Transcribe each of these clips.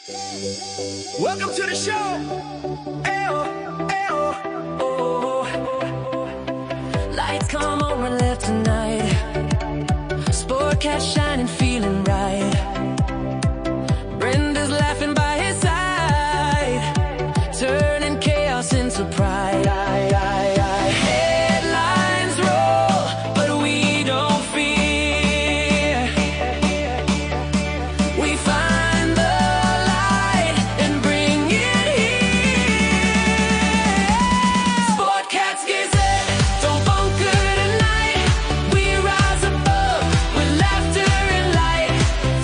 Welcome to the show. Oh. Lights come on, we're left tonight. Sportcat shining, feeling right. Brenda's laughing by his side, turning chaos into pride. Headlines roll, but we don't fear. We find the light and bring it here. Sportcat's Gazette, don't bunker tonight. We rise above with laughter and light.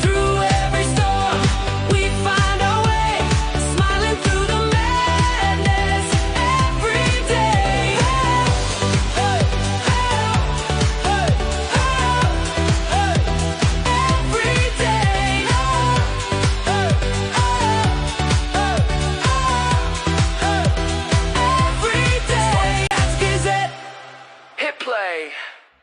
Through every storm, we find our way, smiling through the madness every day. Every day. Sportcat's Gazette, hit play.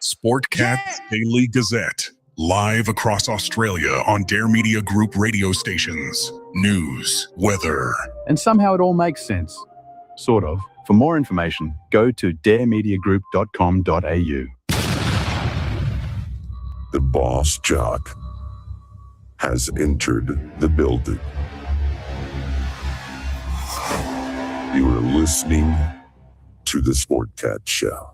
Sportcat's Daily Gazette, live across Australia on Dare Media Group radio stations. News, weather, And somehow it all makes sense. Sort of. For more information, go to daremediagroup.com.au. The boss jock has entered the building. You are listening to the Sportcat Show.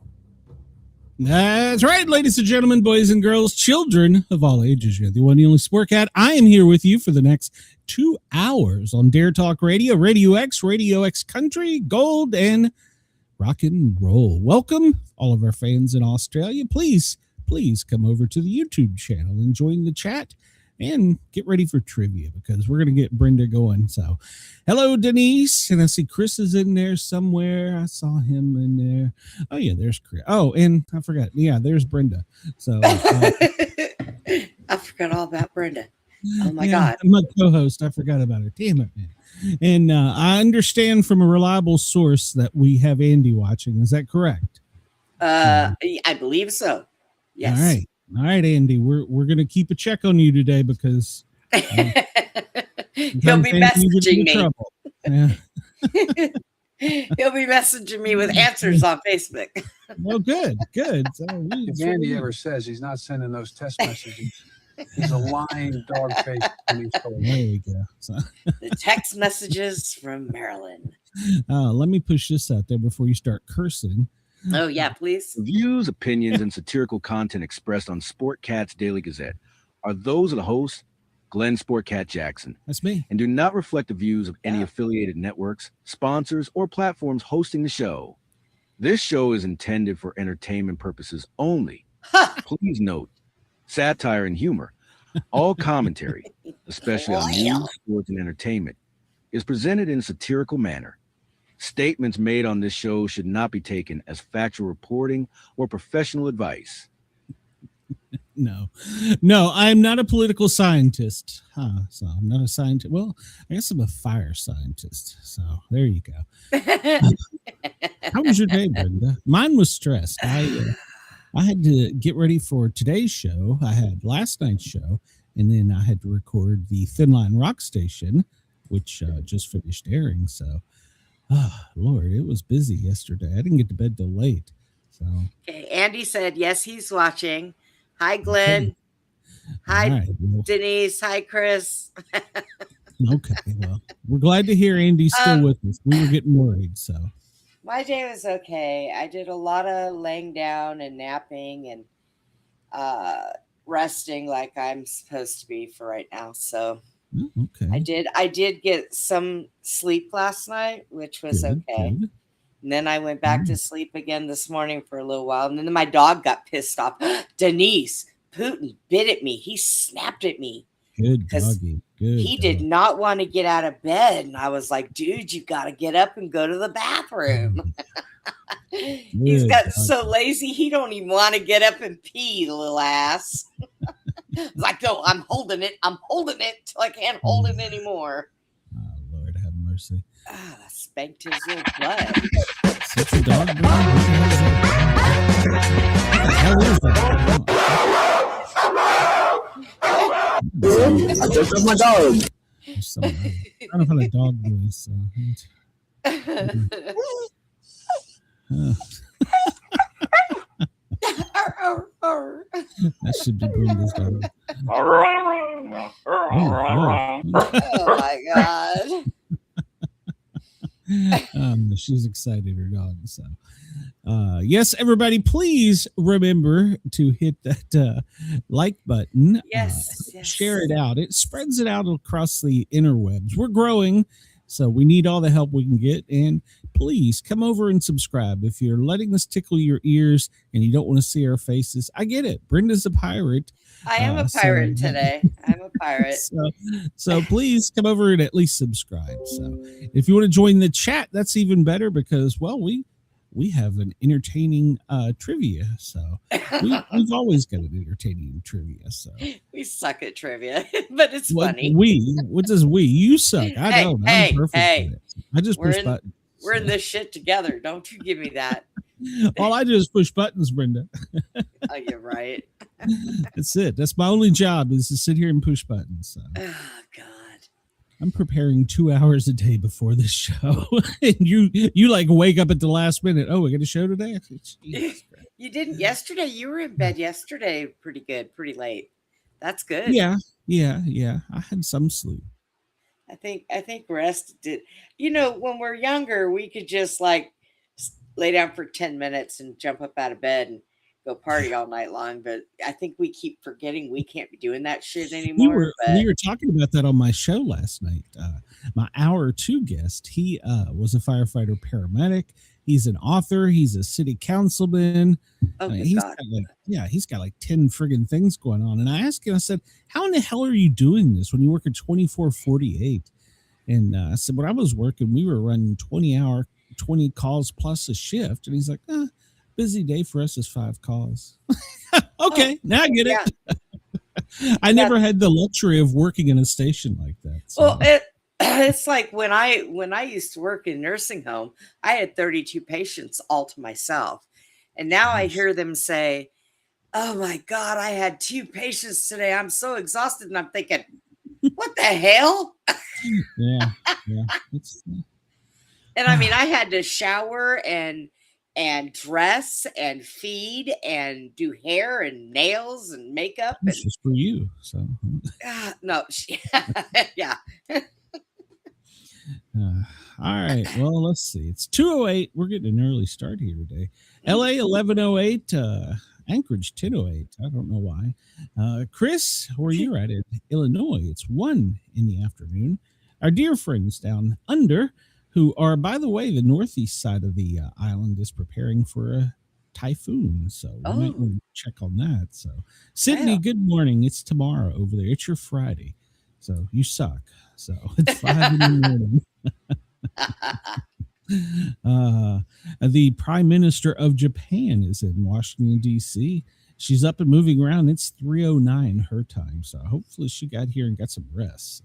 That's right, ladies and gentlemen, boys and girls, children of all ages. You're the one and only Sportcat. I am here with you for the next 2 hours on Dare Talk Radio, Radio X Country, Gold, and Rock and Roll. Welcome, all of our fans in Australia. Please come over to the YouTube channel and join the chat and get ready for trivia because we're going to get Brenda going. So, hello, Denise. And I see Chris is in there somewhere. I saw him in there. Oh, yeah, there's Chris. Oh, and I forgot. Yeah, there's Brenda. So, I forgot all about Brenda. Oh, my God. I'm my co-host. I forgot about her. Damn it, man. And I understand from a reliable source that we have Andy watching. Is that correct? I believe so. Yes. All right, Andy. We're going to keep a check on you today because He'll be messaging me. Yeah. He'll be messaging me with answers on Facebook. Well, good. So If Andy ever says he's not sending those text messages, he's a lying dog face. There we go. So, The text messages from Maryland. let me push this out there before you start cursing. Oh, yeah, please. The views, opinions, and satirical content expressed on Sportcat's Daily Gazette are those of the host, Glenn Sportcat Jackson, That's me. and do not reflect the views of any affiliated networks, sponsors, or platforms hosting the show. This show is intended for entertainment purposes only. Please note, satire and humor, all commentary, especially on news, sports, and entertainment, is presented in a satirical manner. Statements made on this show should not be taken as factual reporting or professional advice. No, I'm not a political scientist. So I'm not a scientist. Well, I guess I'm a fire scientist. So there you go. How was your day, Brenda? Mine was stressed. I had to get ready for today's show. I had last night's show, and then I had to record the Thin Line Rock Station, which just finished airing. So, Lord, it was busy yesterday. I didn't get to bed till late. So, Okay, Andy said, yes, he's watching. Hi, Glenn. Okay. Hi, All right, well, Denise. Hi, Chris. okay, well, we're glad to hear Andy's still with us. We were getting worried, so. My day was okay. I did a lot of laying down and napping and resting like I'm supposed to be for right now. So Okay. I did get some sleep last night, which was Good, okay. good. And then I went back to sleep again this morning for a little while. And then my dog got pissed off. Denise, Putin bit at me. He snapped at me. Good 'Cause doggy. Good. He did dog. not want to get out of bed. And I was like, dude, you got to get up and go to the bathroom. He's Good got dog. so lazy. He don't even want to get up and pee, little ass. Like, no, I'm holding it till I can't hold it anymore. Oh, Lord have mercy. I spanked his little butt. Such a dog. Bro. What the hell is that? I picked up my dog. I don't know how a dog voice. That should be Brenda's dog. Oh my God. She's excited, her dog. So, yes, everybody, please remember to hit that like button. Yes, Share it out. It spreads it out across the interwebs. We're growing, so we need all the help we can get. And please come over and subscribe. If you're letting us tickle your ears and you don't want to see our faces, I get it. Brenda's a pirate. I am a pirate today. I'm a pirate. So please come over and at least subscribe. So if you want to join the chat, that's even better because, well, we have an entertaining trivia. So we've always got an entertaining trivia. So we suck at trivia, but it's funny. What does we? You suck. I don't. I'm perfect at it. I just push buttons. We're in this shit together. Don't you give me that. All I do is push buttons, Brenda. Oh, you're right. That's it. That's my only job is to sit here and push buttons. So. Oh, God. I'm preparing 2 hours a day before this show. And you like wake up at the last minute. Oh, we got a show today? You didn't yesterday. You were in bed yesterday pretty good, pretty late. That's good. Yeah. I had some sleep. I think rest did. You know, when we're younger, we could just like lay down for 10 minutes and jump up out of bed and go party all night long. But I think we keep forgetting we can't be doing that shit anymore. We were talking about that on my show last night. My hour 2 guest, he was a firefighter paramedic. He's an author. He's a city councilman. Oh, he's got like 10 friggin' things going on. And I asked him, I said, how in the hell are you doing this when you work at 24/48? And I said, when I was working, we were running 20 calls plus a shift. And he's like, busy day for us is 5 calls. Okay, now I get it. I never had the luxury of working in a station like that. So. Well, it's like when I used to work in nursing home, I had 32 patients all to myself. And now I hear them say, oh my God, I had 2 patients today. I'm so exhausted. And I'm thinking, what the hell? Yeah. And I mean, I had to shower and dress and feed and do hair and nails and makeup. This is for you. So no, yeah. All right. Well, let's see. It's 2:08. We're getting an early start here today. LA 11:08. Anchorage 10:08. I don't know why. Chris, where you're at in Illinois, it's 1 in the afternoon. Our dear friends down under, who are, by the way, the northeast side of the island is preparing for a typhoon. So we might want to check on that. So Sydney, good morning. It's tomorrow over there. It's your Friday. So you suck. So it's 5 in the morning. The Prime Minister of Japan is in Washington, D.C. She's up and moving around. It's 3:09 her time. So hopefully she got here and got some rest. So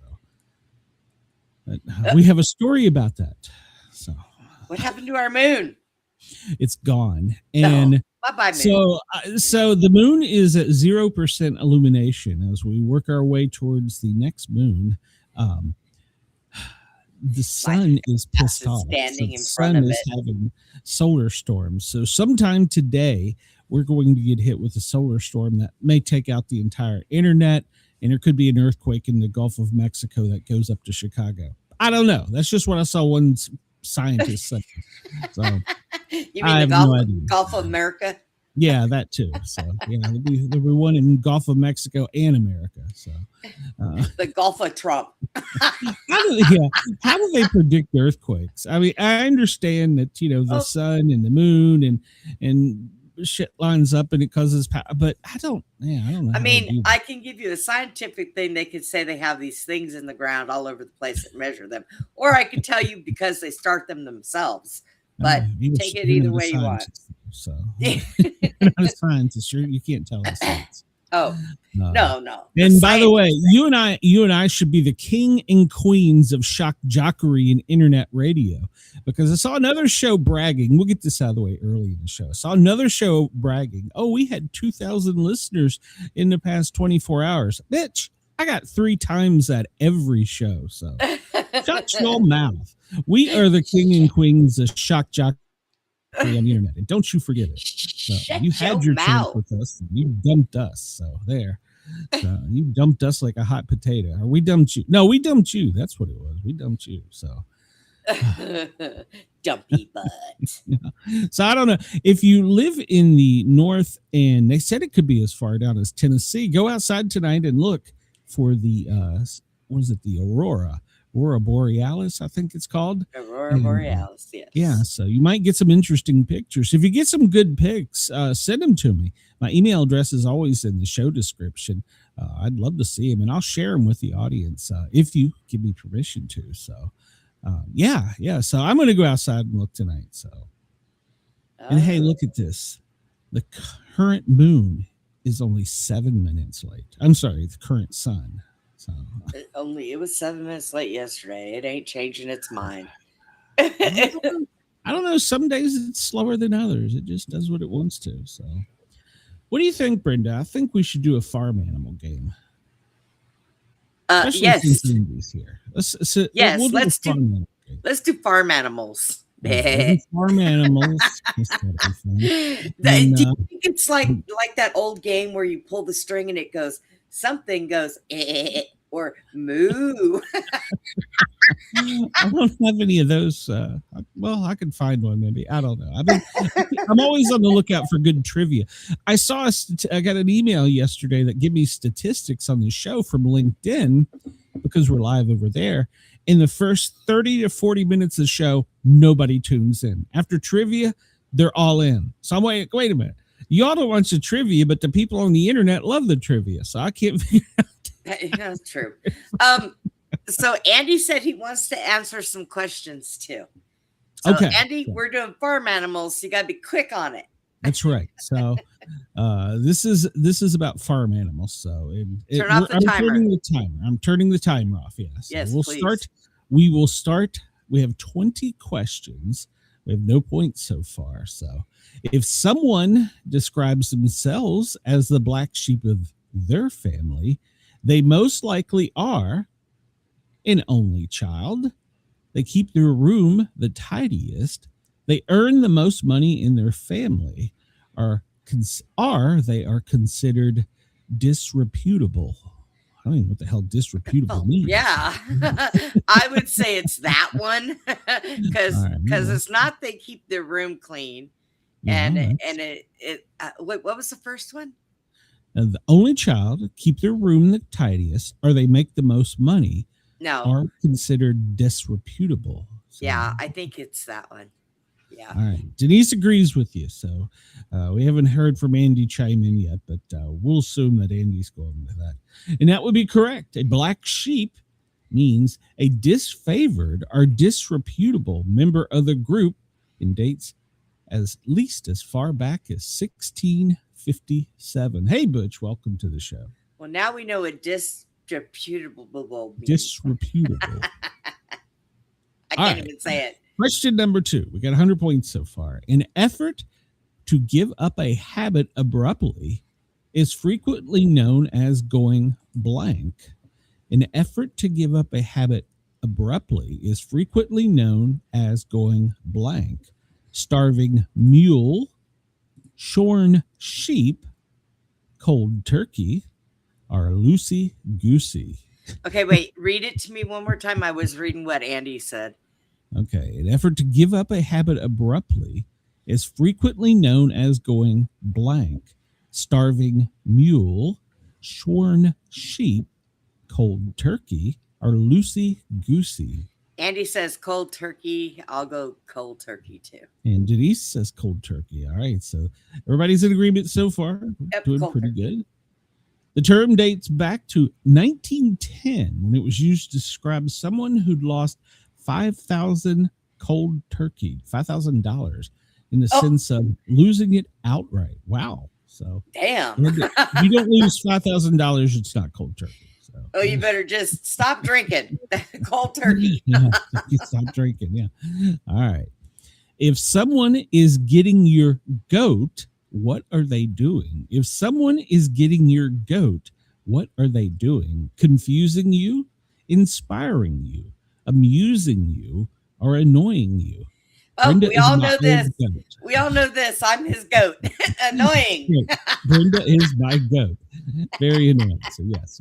we have a story about that. So what happened to our moon? It's gone. And bye-bye, moon. So the moon is at 0% illumination as we work our way towards the next moon. The sun is pissed off. Standing in the front sun of is it. having solar storms. So sometime today, we're going to get hit with a solar storm that may take out the entire internet, and there could be an earthquake in the Gulf of Mexico that goes up to Chicago. I don't know. That's just what I saw one scientist say. So You I mean have no the idea. Gulf of America? Yeah, that too. So there'll be one in Gulf of Mexico and America. So The Gulf of Trump. how do they predict earthquakes? I mean, I understand that the sun and the moon and shit lines up and it causes power, but I don't know. I mean, I can give you the scientific thing. They could say they have these things in the ground all over the place that measure them, or I could tell you because they start them themselves. But take it either way you want. So you're not a scientist. You can't tell us science. Oh, no. And by the way, you and I should be the king and queens of shock jockery and internet radio, because I saw another show bragging. We'll get this out of the way early in the show. I saw another show bragging. Oh, we had 2,000 listeners in the past 24 hours. Bitch, I got 3 times at every show. So shut your mouth. We are the king and queens of shock jock on the internet. And don't you forget it. So Shut you had your chance mouth. with us. And you dumped us. So there. So you dumped us like a hot potato. Or we dumped you. No, we dumped you. That's what it was. We dumped you. So Dumpy butt. So I don't know if you live in the north, and they said it could be as far down as Tennessee. Go outside tonight and look for the what is it? The Aurora Borealis, I think it's called. Aurora Borealis, yes. Yeah, so you might get some interesting pictures. If you get some good pics, send them to me. My email address is always in the show description. I'd love to see them, and I'll share them with the audience if you give me permission to. So. Yeah. So I'm going to go outside and look tonight. So, and hey, look at this. The current moon is only 7 minutes late. I'm sorry, the current sun. So It was 7 minutes late yesterday. It ain't changing its mind. I don't know. Some days it's slower than others. It just does what it wants to. So, what do you think, Brenda? I think we should do a farm animal game. Yes. Here. Yes, we'll let's do farm animals. Farm animals. Do you think it's like that old game where you pull the string and it goes, something goes, or moo? I don't have any of those. Well, I can find one maybe. I don't know. I'm always on the lookout for good trivia. I got an email yesterday that gave me statistics on the show from LinkedIn because we're live over there. In the first 30 to 40 minutes of the show, nobody tunes in. After trivia, they're all in. So I'm wait a minute. Y'all don't want the trivia, but the people on the internet love the trivia. So I can't figure out. That's true. So Andy said he wants to answer some questions too. So Okay. Andy, we're doing farm animals, so you got to be quick on it. That's right. So this is about farm animals. So Turn off the timer. I'm turning the timer off. Yeah. So Yes, we'll please. start. We will start. We have 20 questions. We have no points so far. So if someone describes themselves as the black sheep of their family, they most likely are an only child. They keep their room the tidiest. They earn the most money in their family. They are considered disreputable. I don't even know what the hell disreputable means. Yeah, I would say it's that one because it's not they keep their room clean, and what was the first one? The only child, keep their room the tidiest, or they make the most money. No, are considered disreputable. So, yeah, I think it's that one. Yeah. All right. Denise agrees with you. So we haven't heard from Andy chime in yet, but we'll assume that Andy's going with that. And that would be correct. A black sheep means a disfavored or disreputable member of the group and dates as least as far back as 1657. Hey, Butch, welcome to the show. Well, now we know what disreputable means. Disreputable. I can't even say it. Question number 2. We got 100 points so far. An effort to give up a habit abruptly is frequently known as going blank. An effort to give up a habit abruptly is frequently known as going blank. Starving mule, shorn sheep, cold turkey, or loosey goosey. Okay, wait. Read it to me one more time. I was reading what Andy said. Okay, an effort to give up a habit abruptly is frequently known as going blank. Starving mule, shorn sheep, cold turkey, or loosey goosey. Andy says cold turkey. I'll go cold turkey too. And Denise says cold turkey. All right, so everybody's in agreement so far. Yep, doing pretty good. The term dates back to 1910 when it was used to describe someone who'd lost $5,000 cold turkey, $5,000 in the sense of losing it outright. Wow. So damn. If you don't lose $5,000, it's not cold turkey. So you better just stop drinking cold turkey. Yeah, stop drinking. Yeah. All right. If someone is getting your goat, what are they doing? If someone is getting your goat, What are they doing? Confusing you, inspiring you, amusing you, or annoying you? Oh, Brenda we is all my know old this. goat. We all know this. I'm his goat. Annoying. Right. Brenda is my goat. Very annoying. So yes.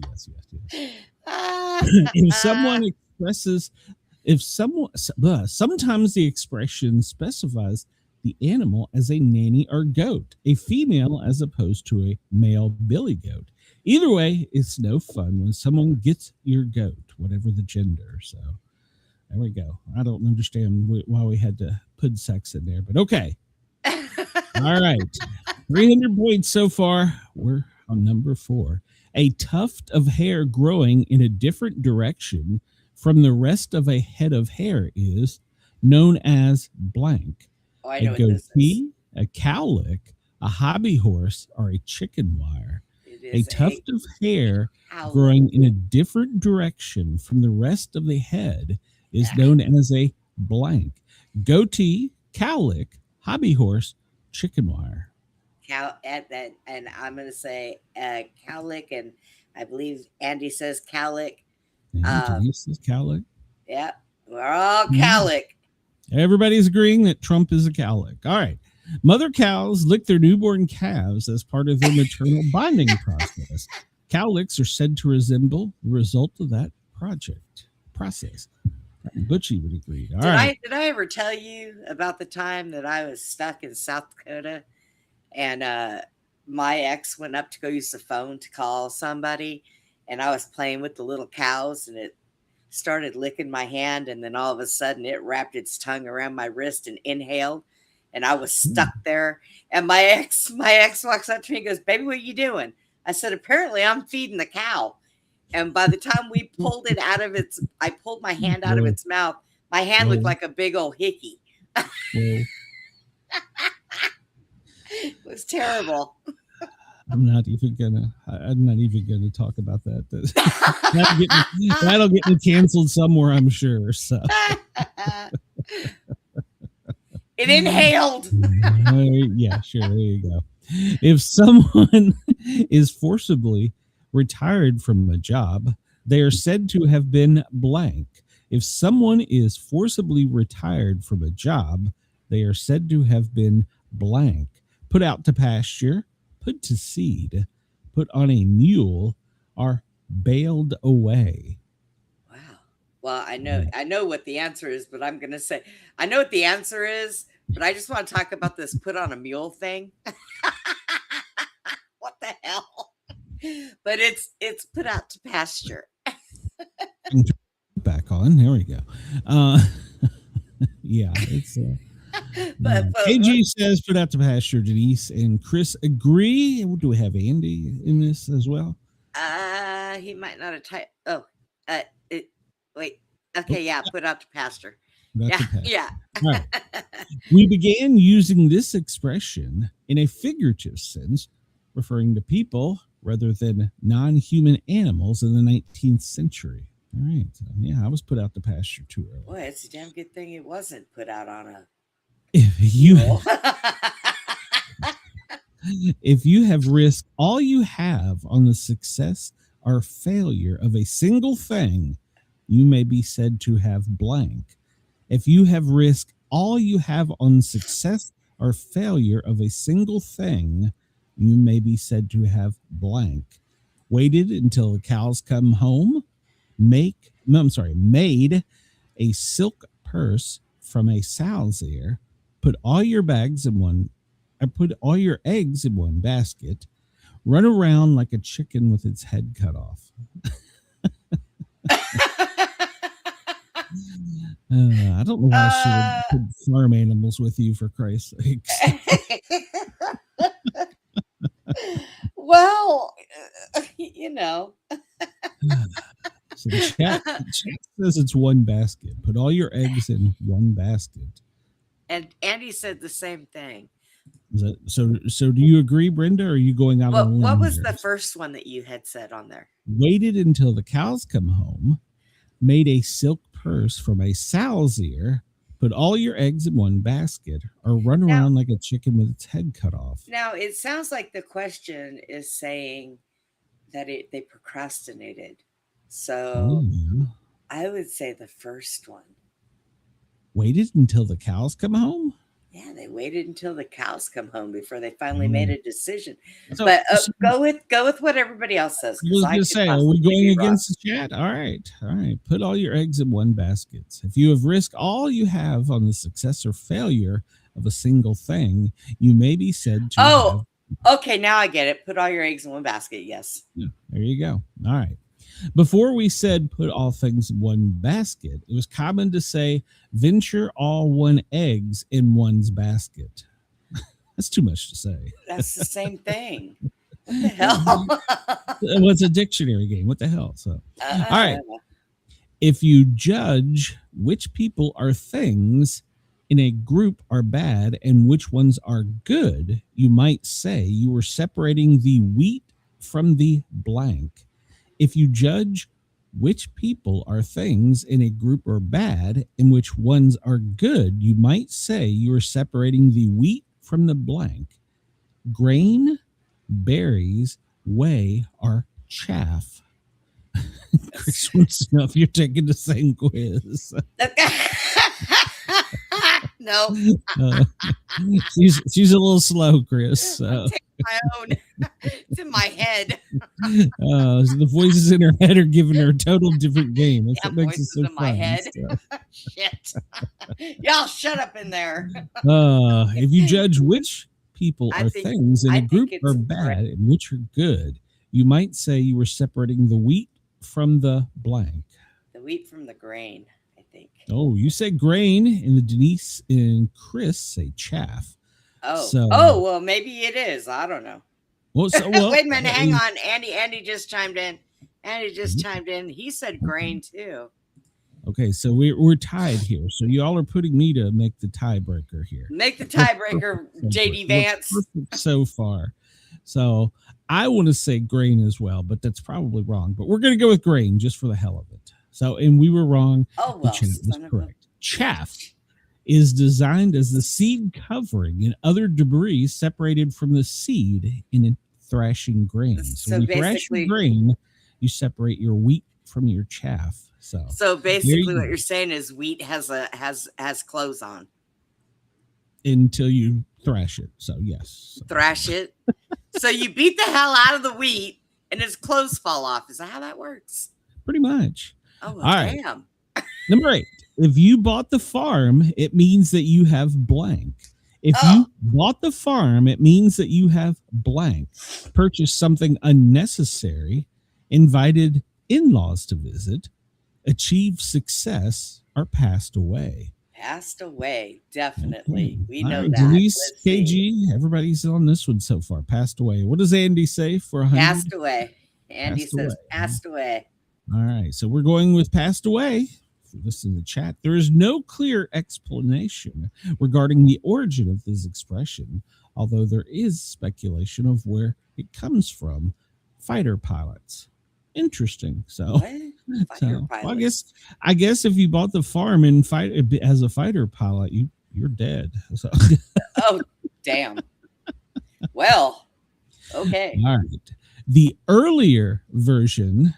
If someone expresses, sometimes the expression specifies the animal as a nanny or goat, a female as opposed to a male billy goat. Either way, it's no fun when someone gets your goat, whatever the gender. So there we go. I don't understand why we had to put sex in there, but okay. All right. 300 points so far. We're on number 4. A tuft of hair growing in a different direction from the rest of a head of hair is known as blank. Oh, I A know what this is. goatee, a cowlick, a hobby horse, or a chicken wire. It A is tuft of hair owl. growing in a different direction from the rest of the head is known as a blank. Goatee, cowlick, hobby horse, chicken wire. Cow at that, and I'm going to say cowlick, and I believe Andy says cowlick. Denise is cowlick. Yeah, we're all cowlick. Everybody's agreeing that Trump is a cowlick. All right. Mother cows lick their newborn calves as part of their maternal bonding process. Cowlicks are said to resemble the result of that process. Butchie would agree. All right. Did I ever tell you about the time that I was stuck in South Dakota and my ex went up to go use the phone to call somebody, and I was playing with the little cows, and it started licking my hand, and then all of a sudden it wrapped its tongue around my wrist and inhaled, and I was stuck there. And my ex walks up to me and goes, "Baby, what are you doing?" I said, "Apparently I'm feeding the cow." And by the time we pulled it out of I pulled my hand out of its mouth, my hand looked like a big old hickey. It was terrible. I'm not even gonna talk about that. That'll get me canceled somewhere, I'm sure. So it inhaled. Yeah, sure. There you go. If someone is forcibly retired from a job, they are said to have been blank. If someone is forcibly retired from a job, they are said to have been blank. Put out to pasture, put to seed, put on a mule, or bailed away. Wow. Well, I know what the answer is, but I'm gonna say I know what the answer is, but I just want to talk about this put on a mule thing. What the hell? But it's put out to pasture. Back on. There we go. Yeah, it's but AG says put out to pasture. Denise and Chris agree. Do we have Andy in this as well? He might not have typed. Wait. Okay, yeah, put out to pasture. Yeah. All right. We began using this expression in a figurative sense, referring to people rather than non-human animals in the 19th century. All right. So, yeah, I was put out to pasture too early. Boy, it's a damn good thing it wasn't put out on a. If you have risked all you have on the success or failure of a single thing, you may be said to have blank. If you have risked all you have on success or failure of a single thing, you may be said to have blank. Waited until the cows come home, made a silk purse from a sow's ear, put all your eggs in one basket, run around like a chicken with its head cut off. I don't know why she would put farm animals with you, for Christ's sakes. Well, So the chat says it's one basket. Put all your eggs in one basket. And Andy said the same thing. So do you agree, Brenda, or are you going out on a limb? What was here? the first one that you had said on there? Waited until the cows come home, made a silk purse from a sow's ear, put all your eggs in one basket, or run around like a chicken with its head cut off. Now, it sounds like the question is saying that they procrastinated. Oh, So yeah. I would say the first one. Waited until the cows come home. Yeah, they waited until the cows come home before they finally made a decision. So, But so go with what everybody else says. I was I going to could say, are we possibly going be wrong. against the chat? All right. Put all your eggs in one basket. If you have risked all you have on the success or failure of a single thing, you may be said to. Oh, okay. Now I get it. Put all your eggs in one basket. Yes. Yeah, there you go. All right. Before we said put all things in one basket, it was common to say venture all one eggs in one's basket. That's too much to say. That's the same thing. What the hell? What's a dictionary game? What the hell? So, all right. If you judge which people are things in a group are bad and which ones are good, you might say you are separating the wheat from the blank. If you judge which people are things in a group are bad and which ones are good, you might say you are separating the wheat from the blank. Grain, berries, whey are chaff. Chris wants to know if you're taking the same quiz. No. She's a little slow, Chris. I'm taking my own. It's in my head. So the voices in her head are giving her a total different game. That's Yeah, what makes it voices so in my fun. head. So, Shit. Y'all shut up in there. if you judge which people I are think- things in I a think group it's are bad and which are good, you might say you were separating the wheat from the blank. The wheat from the grain, I think. Oh, you say grain, and the Denise and Chris say chaff. Oh, well, maybe it is. I don't know. Well, Wait a minute, hang on. Andy just chimed in. Chimed in. He said grain too. Okay, so we're tied here. So you all are putting me to make the tiebreaker here. Make the tiebreaker, JD Vance. Perfect so far. So I want to say grain as well, but that's probably wrong. But we're going to go with grain just for the hell of it. So, and we were wrong. Oh, The well, chaff is son of a- correct. Chaff is designed as the seed covering and other debris separated from the seed in a thrashing grain. So So when you thrash basically- your grain, you separate your wheat from your chaff. So basically, you what go. you're saying is wheat has clothes on. Until you thrash it. So yes. Thrash it. So you beat the hell out of the wheat, and its clothes fall off. Is that how that works? Pretty much. Oh, well, All right. damn. Number 8. If you bought the farm, it means that you have blank. If you bought the farm, it means that you have blank. Purchased something unnecessary, invited in-laws to visit, achieved success, or passed away. Passed away. Definitely. We All know right, that. Denise, Let's see. KG, everybody's on this one so far. Passed away. What does Andy say for 100? Passed away. Andy Passed says away. passed away. All right, so we're going with passed away. If you listen in the chat, there is no clear explanation regarding the origin of this expression, although there is speculation of where it comes from. Fighter pilots. Interesting. So, What? Fighter well, pilots. I guess if you bought the farm and fight as a fighter pilot, you're dead. So, Oh, damn. Well, okay. all right. The earlier version,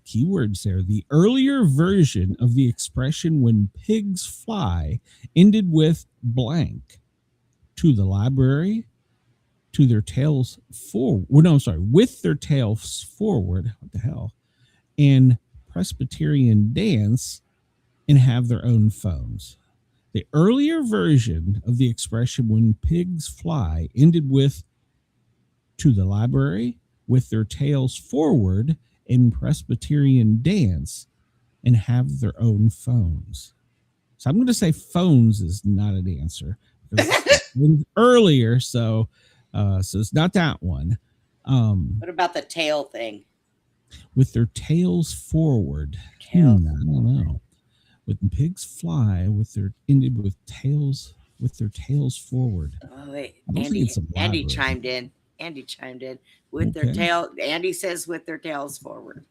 keywords there, the earlier version of the expression when pigs fly ended with blank. To the library, to their tails forward. Well, no, I'm sorry, with their tails forward. What the hell? And Presbyterian dance and have their own phones. The earlier version of the expression when pigs fly ended with to the library, with their tails forward in Presbyterian dance and have their own phones. So I'm going to say phones is not an answer. Earlier, so it's not that one. What about the tail thing? With their tails forward. Tails. I don't know. When pigs fly, with their ended with their tails forward. Oh, wait. I don't think Andy, it's a Andy library. chimed in. Andy chimed in with their Okay. tail. Andy says with their tails forward.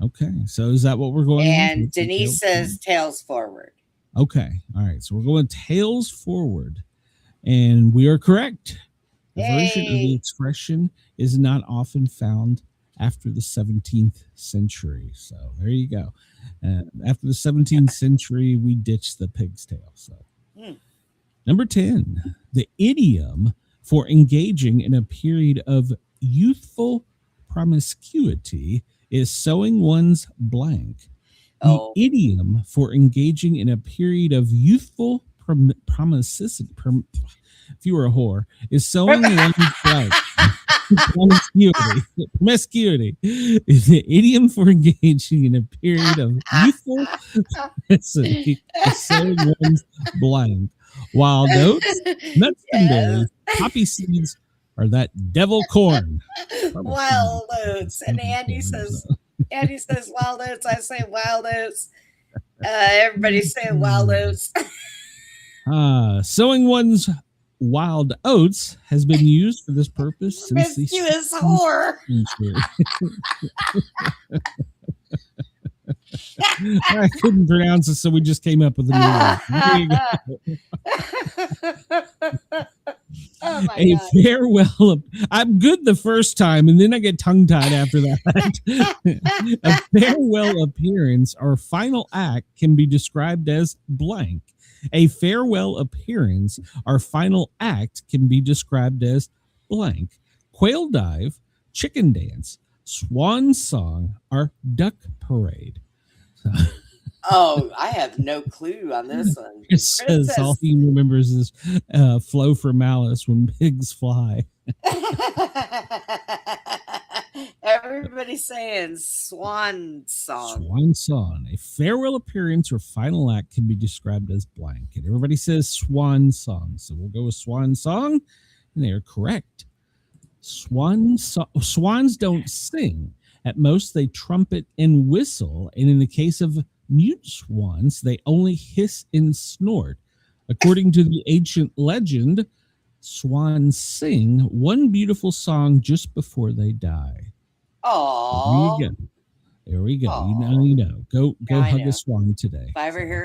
Okay, so is that what we're going with? And With the Denise tails forward? says tails forward. Okay. All right. So we're going tails forward. And we are correct. The version of the Yay. expression is not often found after the 17th century. So there you go. After the 17th century, we ditched the pig's tail. So number 10, the idiom for engaging in a period of youthful promiscuity is sewing one's blank. The idiom for engaging in a period of youthful promiscuity, if you were a whore, is sewing one's blank. Promiscuity is the idiom for engaging in a period of youthful promiscuity is sewing one's blank. Wild oats, nuts and berries, poppy seeds are that devil corn. Wild oats. And Andy says wild oats. I say wild oats. Everybody's saying wild oats. Sowing one's wild oats has been used for this purpose since the Promiscuous whore. I couldn't pronounce it, so we just came up with a new word. Oh my A God. farewell. I'm good the first time, and then I get tongue-tied after that. A farewell appearance or final act can be described as blank. A farewell appearance or final act can be described as blank. Quail dive, chicken dance, swan song, or duck parade. Oh, I have no clue on this one. It says all he remembers is flow for malice when pigs fly. Everybody's saying swan song. Swan song. A farewell appearance or final act can be described as blank. And everybody says swan song. So we'll go with swan song. And they are correct. Swans don't sing. At most, they trumpet and whistle. And in the case of mute swans, they only hiss and snort. According to the ancient legend, swans sing one beautiful song just before they die. Oh, There we go. Aw. You know. Go I hug know. a swan today. if I ever hear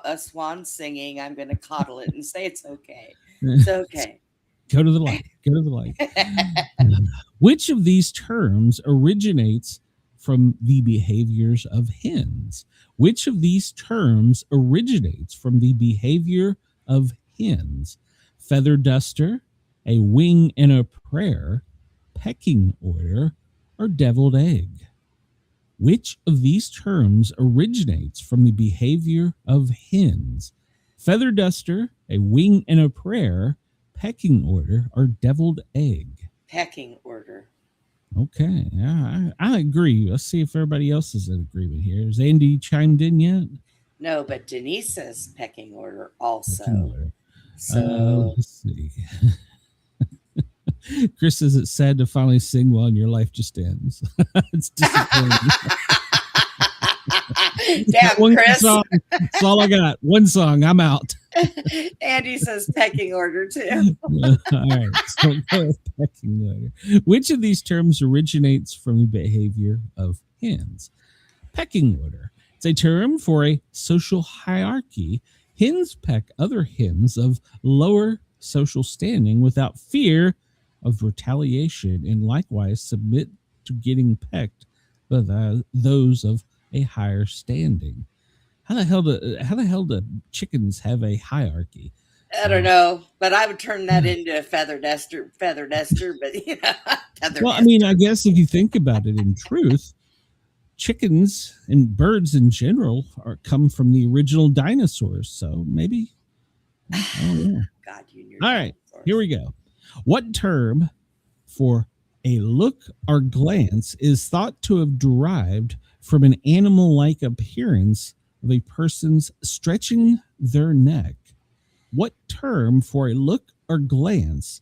a swan singing, I'm going to coddle it and say it's okay. It's okay. Go to the light. Go to the light. Which of these terms originates from the behaviors of hens? Which of these terms originates from the behavior of hens? Feather duster, a wing and a prayer, pecking order, or deviled egg? Which of these terms originates from the behavior of hens? Feather duster, a wing and a prayer, pecking order, or deviled egg? Pecking order. Okay, yeah, I agree. Let's see if everybody else is in agreement here. Has Andy chimed in yet? No, but Denise says pecking order Pecking also. order. So Let's see. Chris says it's sad to finally sing one. Your life just ends. It's disappointing. damn, One Chris. song. That's all I got. One song. I'm out. Andy says pecking order too. All right. So go with pecking order. Which of these terms originates from the behavior of hens? Pecking order. It's a term for a social hierarchy. Hens peck other hens of lower social standing without fear of retaliation, and likewise submit to getting pecked by those of a higher standing. How the hell do chickens have a hierarchy? I don't know, but I would turn that into a feather duster, but you know, feather Well, I duster. mean, I guess if you think about it in truth, chickens and birds in general come from the original dinosaurs. So maybe, I don't know. God, you knew. All right, here we go. What term for a look or glance is thought to have derived from an animal-like appearance of a person's stretching their neck? What term for a look or glance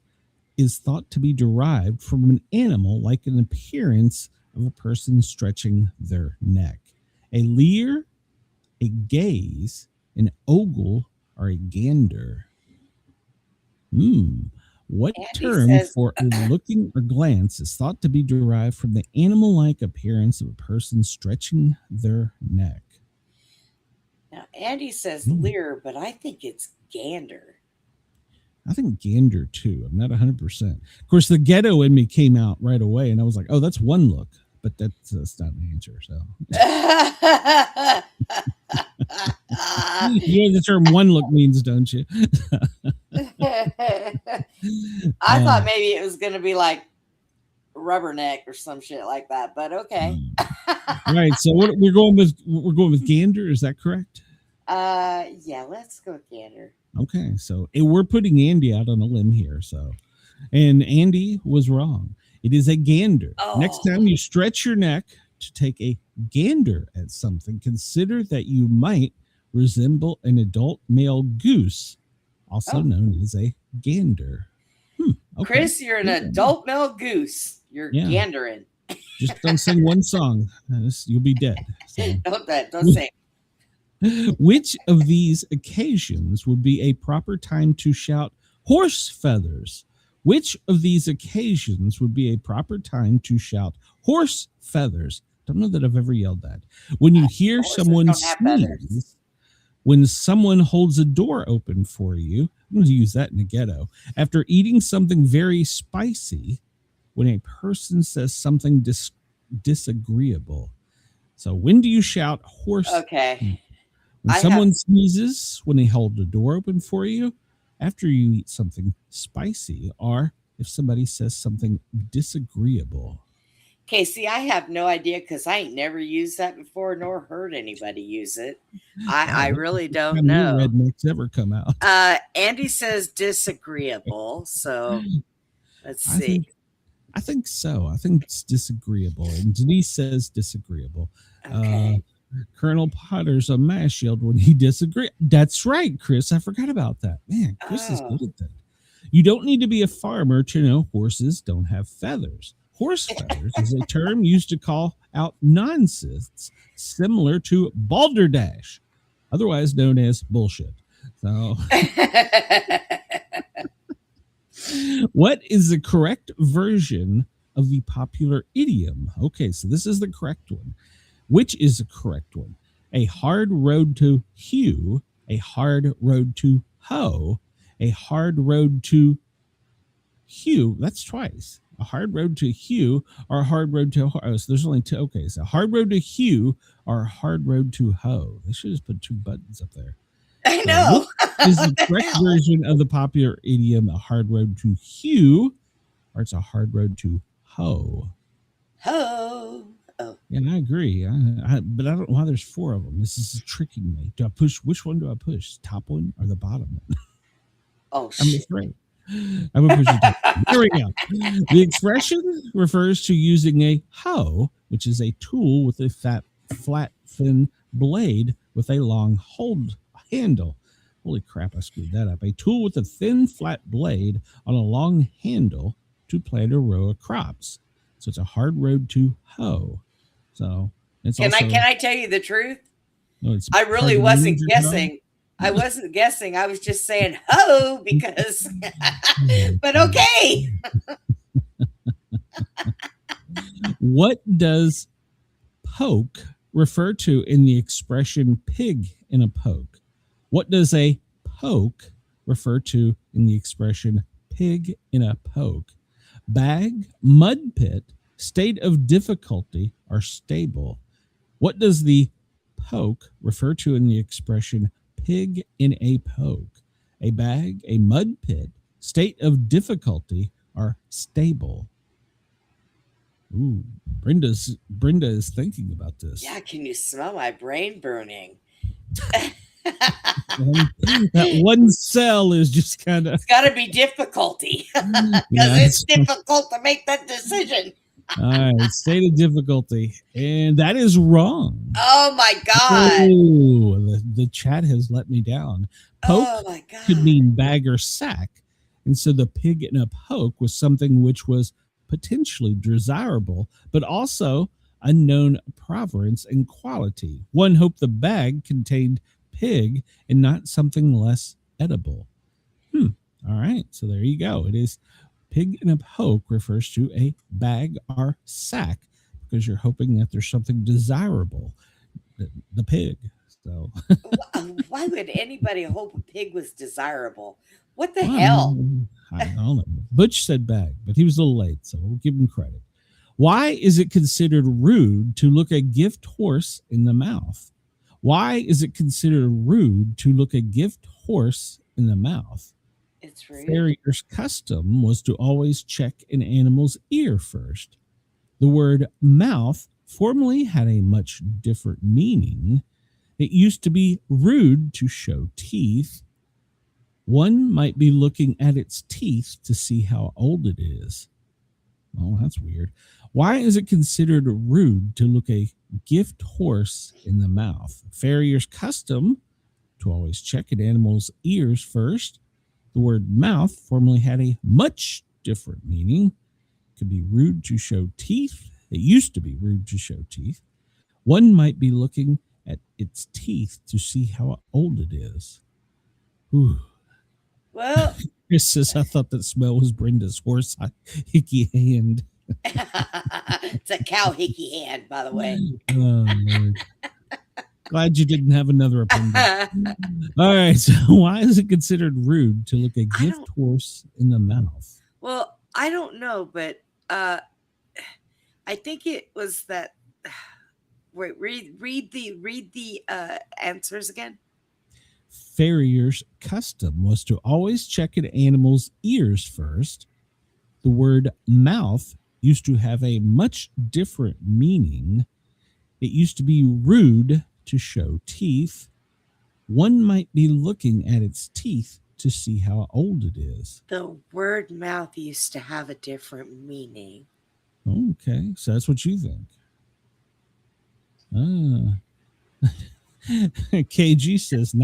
is thought to be derived from an animal like an appearance of a person stretching their neck? A leer, a gaze, an ogle, or a gander? What Andy term says- for a looking or glance is thought to be derived from the animal-like appearance of a person stretching their neck? Now, Andy says leer, but I think it's gander. I think gander too. I'm not 100%. Of course, the ghetto in me came out right away, and I was like, "Oh, that's one look." but that's not an answer. So you know the term one look means, don't you? I thought maybe it was going to be like rubberneck or some shit like that, but okay. Right. So we're going with gander. Is that correct? Yeah, let's go with gander. Okay. So we're putting Andy out on a limb here. So, and Andy was wrong. It is a gander. Oh. Next time you stretch your neck to take a gander at something, consider that you might resemble an adult male goose, also known as a gander. Okay. Chris, you're an adult male goose. You're gandering. Just don't sing one song. You'll be dead. So. Don't say it. Which of these occasions would be a proper time to shout horse feathers? Which of these occasions would be a proper time to shout horse feathers? Don't know that I've ever yelled that. When you hear someone sneeze, when someone holds a door open for you, I'm going to use that in the ghetto. After eating something very spicy, when a person says something disagreeable. So when do you shout horse? Okay. When someone sneezes, when they hold the door open for you, after you eat something spicy, or if somebody says something disagreeable. Okay, see, I have no idea because I ain't never used that before nor heard anybody use it. I really don't know. Rednecks ever come out. Andy says disagreeable, so let's see. I think so. I think it's disagreeable. And Denise says disagreeable. Okay. Colonel Potter's a mash yelled when he disagreed. That's right, Chris. I forgot about that. Man, Chris is good at that. You don't need to be a farmer to know horses don't have feathers. Horse feathers is a term used to call out nonsense, similar to balderdash, otherwise known as bullshit. So, what is the correct version of the popular idiom? Okay, so this is the correct one. Which is the correct one? A hard road to hew, a hard road to hoe, a hard road to hew. That's twice. A hard road to hew or a hard road to hoe. So there's only two. Okay, so hard road to hew or a hard road to hoe. They should just put two buttons up there. I know. Is the correct version of the popular idiom a hard road to hew or it's a hard road to hoe? Ho. Oh. Yeah, I agree. But I don't know why there's four of them. This is tricking me. Do I push? Which one do I push? Top one or the bottom one? Oh, I'm shit. afraid. I'm going to push the top. Here we go. The expression refers to using a hoe, which is a tool with a flat, thin blade with a long handle. Holy crap, I screwed that up. A tool with a thin, flat blade on a long handle to plant a row of crops. So it's a hard road to hoe. So it's Can I tell you the truth? No, I really wasn't guessing. I wasn't guessing. I was just saying ho because but okay. What does poke refer to in the expression pig in a poke? What does a poke refer to in the expression pig in a poke? Bag, mud pit, state of difficulty, or stable. What does the poke refer to in the expression pig in a poke? A bag, a mud pit, state of difficulty, or stable. Ooh, Brenda is thinking about this. Yeah, can you smell my brain burning? That one cell is just kind of. It's got to be difficulty because it's difficult to make that decision. All right, state of difficulty, and that is wrong. Oh my god! Oh, the chat has let me down. Poke could mean bag or sack, and so the pig in a poke was something which was potentially desirable, but also unknown provenance and quality. One hoped the bag contained pig and not something less edible. All right, so there you go. It is pig in a poke refers to a bag or sack because you're hoping that there's something desirable, the pig. So why would anybody hope a pig was desirable? What the hell? I don't know. Butch said bag, but he was a little late, so we'll give him credit. Why is it considered rude to look a gift horse in the mouth? Why is it considered rude to look a gift horse in the mouth? It's rude. Farrier's custom was to always check an animal's ear first. The word mouth formerly had a much different meaning. It used to be rude to show teeth. One might be looking at its teeth to see how old it is. Oh, that's weird. Why is it considered rude to look a gift horse in the mouth? Farrier's custom to always check an animal's ears first. The word mouth formerly had a much different meaning. It could be rude to show teeth. It used to be rude to show teeth. One might be looking at its teeth to see how old it is. Ooh. Well, Chris says, I thought that smell was Brenda's horse hickey hand. it's a cow hickey hand, by the way. Oh, Lord. Glad you didn't have another opinion. All right. So why is it considered rude to look a gift horse in the mouth? Well, I don't know, but I think it was that. Wait, read the answers again. Farrier's custom was to always check an animal's ears first. The word mouth used to have a much different meaning. It used to be rude to show teeth. One might be looking at its teeth to see how old it is. The word mouth used to have a different meaning. Okay, so that's what you think. KG says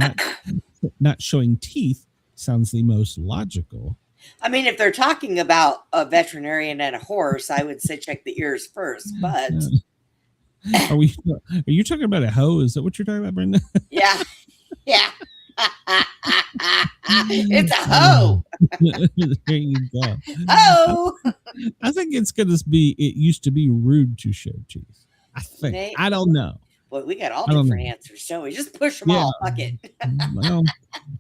not showing teeth sounds the most logical. I mean, if they're talking about a veterinarian and a horse, I would say check the ears first. But Are you talking about a hoe? Is that what you're talking about, Brenda? yeah, it's a hoe. There you go. Hoe. I think it's gonna be. It used to be rude to show teeth. I think. I don't know. Well, we got all I don't different know. answers, so we just push them all. Fuck it. Well,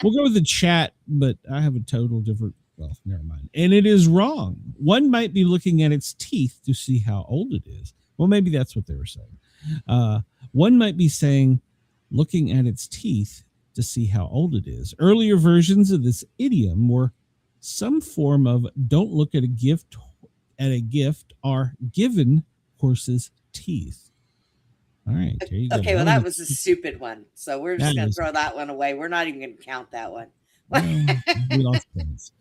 we'll go with the chat, but I have a total different. Well, never mind. And it is wrong. One might be looking at its teeth to see how old it is. Well, maybe that's what they were saying. One might be saying, looking at its teeth to see how old it is. Earlier versions of this idiom were some form of "don't look at a gift are given horses teeth." All right. There you go. Okay, well, that was a stupid one. So we're just going to throw that one away. We're not even going to count that one. We lost things.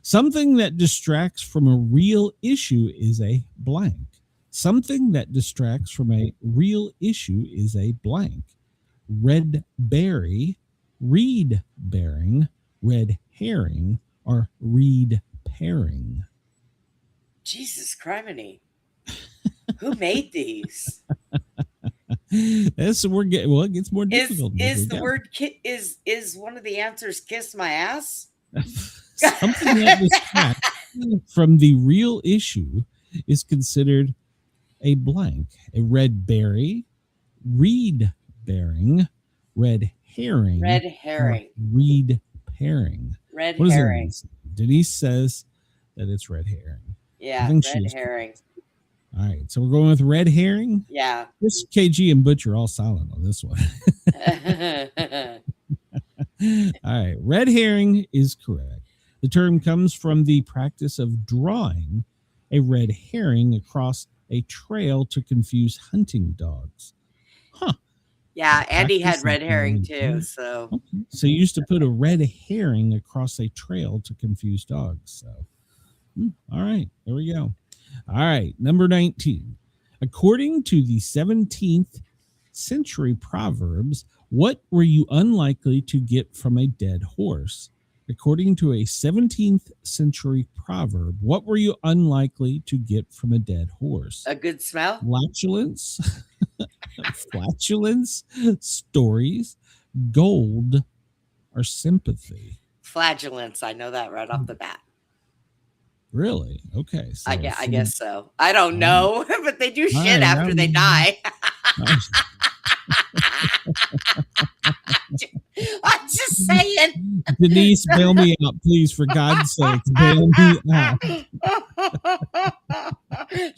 Something that distracts from a real issue is a blank. Something that distracts from a real issue is a blank. Red berry, reed bearing, red herring, or reed pairing. Jesus criminy. Who made these? That's the word. Well, it gets more difficult. Is the word is one of the answers kiss my ass? Something that distracts from the real issue is considered a blank. A red berry, reed bearing, red herring, reed pairing. Red herring. Denise says that it's red herring. Yeah, red herring. All right, so we're going with red herring. Yeah. This KG and Butch are all silent on this one. All right, red herring is correct. The term comes from the practice of drawing a red herring across a trail to confuse hunting dogs. Huh. Yeah, Andy had red herring too. So, okay. So you used to put a red herring across a trail to confuse dogs. So, all right, there we go. All right, number 19. According to the 17th century Proverbs, what were you unlikely to get from a dead horse? According to a 17th century proverb, what were you unlikely to get from a dead horse? A good smell? Flatulence, stories, gold, or sympathy? Flagellance. I know that right off the bat. Really? Okay. So I guess so. I don't know, but they do shit after they die. I'm just saying. Denise, bail me out, please, for God's sake. Bail me out.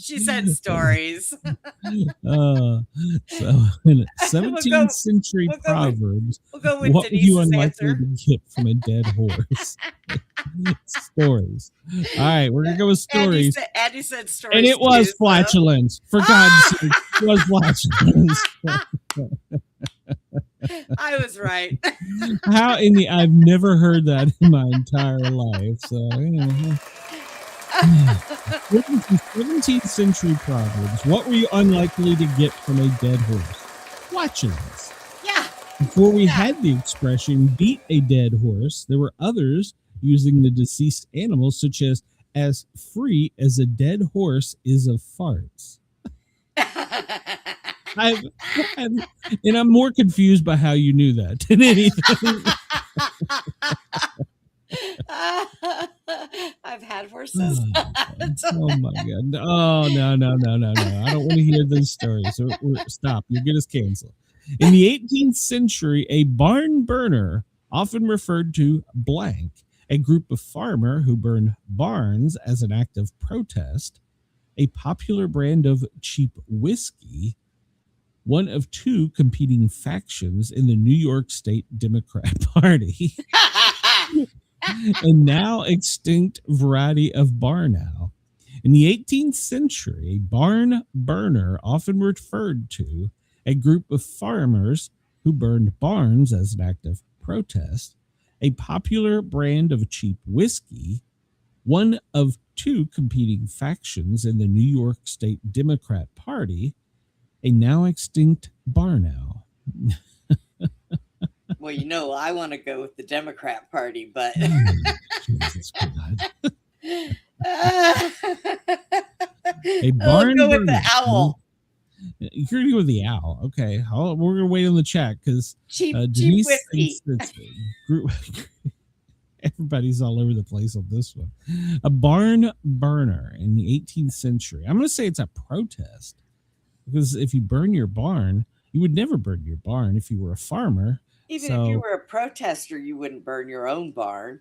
She said stories. So in 17th century we'll go with- proverbs, We'll go with what were you Denise's unlikely answer. to get from a dead horse? Stories. All right, we're gonna go with stories. Andy said stories. And it was too, so- flatulence. For God's sake, it was flatulence. I was right. How in the I've never heard that in my entire life. So yeah. 17th century proverbs. What were you unlikely to get from a dead horse? Flatulence. Yeah. Before we had the expression beat a dead horse, there were others using the deceased animal, such as free as a dead horse is of farts. And I'm more confused by how you knew that than anything. I've had horses. Oh my God. Oh, no. I don't want to hear those stories. So stop. You'll get us canceled. In the 18th century, a barn burner, often referred to blank, a group of farmer who burned barns as an act of protest, a popular brand of cheap whiskey, one of two competing factions in the New York State Democrat Party, a now extinct variety of barn owl. In the 18th century, a barn burner often referred to a group of farmers who burned barns as an act of protest, a popular brand of cheap whiskey, one of two competing factions in the New York State Democrat Party, a now extinct barn owl. Well, I want to go with the Democrat Party, but Jesus God. a barn go with burner. the owl. You're going to go with the owl. Okay. We're going to wait on the chat because Cheap Denise whiskey. thinks group, everybody's all over the place on this one. A barn burner in the 18th century. I'm going to say it's a protest because if you burn your barn, you would never burn your barn if you were a farmer. Even if you were a protester, you wouldn't burn your own barn.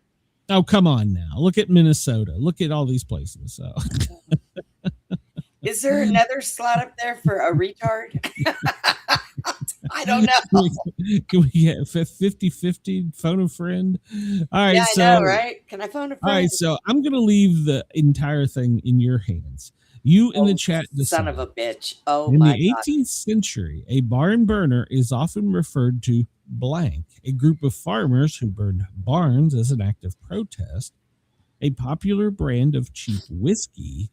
Oh, come on now. Look at Minnesota. Look at all these places. So Is there another slot up there for a retard? I don't know. Can we get 50-50 phone a friend? All right. Yeah, so, I know, right? Can I phone a friend? All right. So I'm going to leave the entire thing in your hands. You in the chat decide. Son of a bitch. Oh, in my the God. 18th century, a barn burner is often referred to blank, a group of farmers who burned barns as an act of protest, a popular brand of cheap whiskey,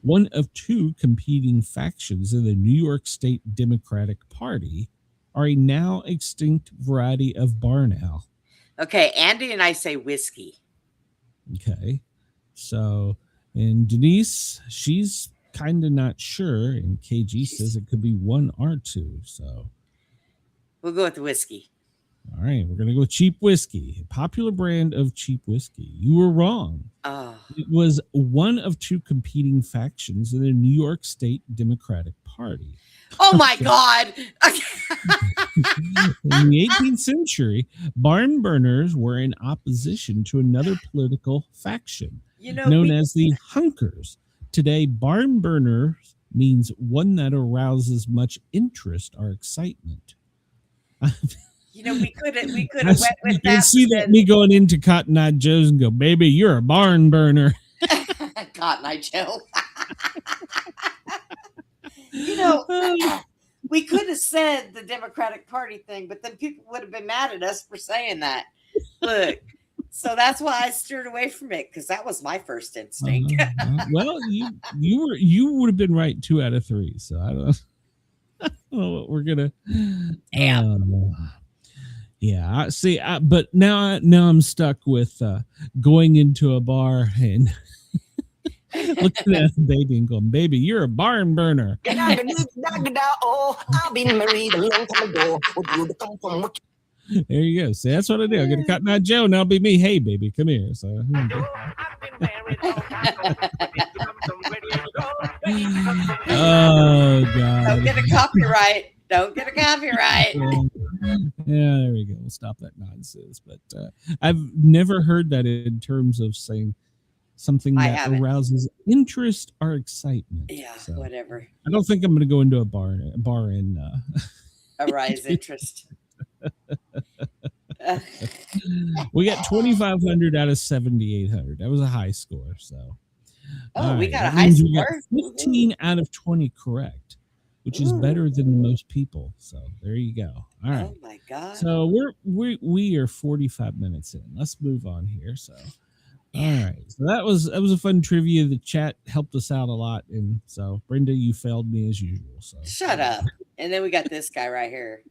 one of two competing factions in the New York State Democratic Party, are a now extinct variety of barn owl. Okay, Andy and I say whiskey. Okay. So, and Denise, she's kind of not sure, and KG says it could be one or two. So, we'll go with the whiskey. All right, we're going to go with cheap whiskey, a popular brand of cheap whiskey. You were wrong. Oh. It was one of two competing factions in the New York State Democratic Party. Oh, my God. In the 18th century, barn burners were in opposition to another political faction known as the Hunkers. Today, barn burners means one that arouses much interest or excitement. We could have went with you that. can see that me going into Cotton Eye Joe's and go, baby, you're a barn burner. Cotton Eye Joe. We could have said the Democratic Party thing, but then people would have been mad at us for saying that. Look, so that's why I steered away from it, because that was my first instinct. Well, you would have been right 2 out of 3. So I don't know what we're gonna. Yeah, see, but now I'm stuck with going into a bar and looking at a baby and going, baby, you're a barn burner. There you go. See, that's what I do. I'm gonna cut my Joe, and I'll be me. Hey, baby, come here. So. Oh God! Don't get a copyright. Don't get a copyright. Yeah, there we go. We'll stop that nonsense. But I've never heard that in terms of saying something I that haven't. arouses interest or excitement. Yeah, So, whatever. I don't think I'm going to go into a bar and Arise interest. we got 2,500 out of 7,800. That was a high score. So, Oh, we got a that high means we got score? 15 out of 20 correct, which is better than most people. So there you go. All right. Oh my God. So we are 45 minutes in. Let's move on here. So, all right. So that was a fun trivia. The chat helped us out a lot, and so Brenda, you failed me as usual. So Shut up. And then we got this guy right here.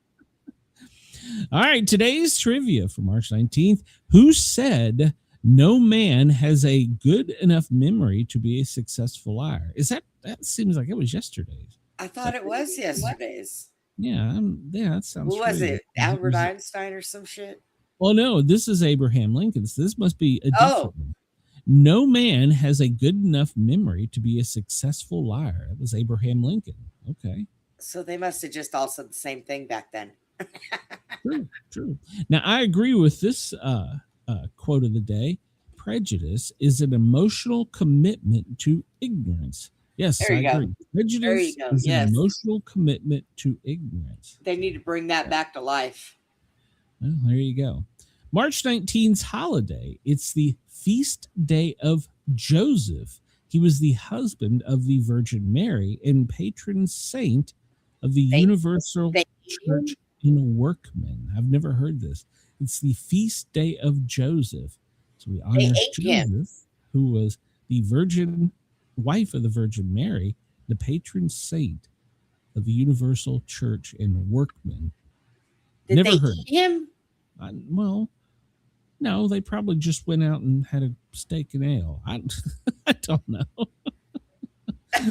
all right. Today's trivia for March 19th. Who said no man has a good enough memory to be a successful liar? That seems like it was yesterday's. I thought it was yesterday's. Yeah, that sounds. Who was really it? Albert Einstein or some shit? Well, no, this is Abraham Lincoln's. This must be a Oh. different one. No man has a good enough memory to be a successful liar. That was Abraham Lincoln. Okay, So they must have just all said the same thing back then. true. Now, I agree with this quote of the day. Prejudice is an emotional commitment to ignorance. Yes, There you I go. agree. Prejudice There you go, is yes. an emotional commitment to ignorance. They need to bring that back to life. Well, there you go. March 19th's holiday. It's the feast day of Joseph. He was the husband of the Virgin Mary and patron saint of the Universal Church in Workmen. I've never heard this. It's the feast day of Joseph. So we honor ate him. Joseph, who was the wife of the Virgin Mary, the patron saint of the Universal Church in Workmen. Did Never they heard eat him? Well, no, they probably just went out and had a steak and ale. I don't know.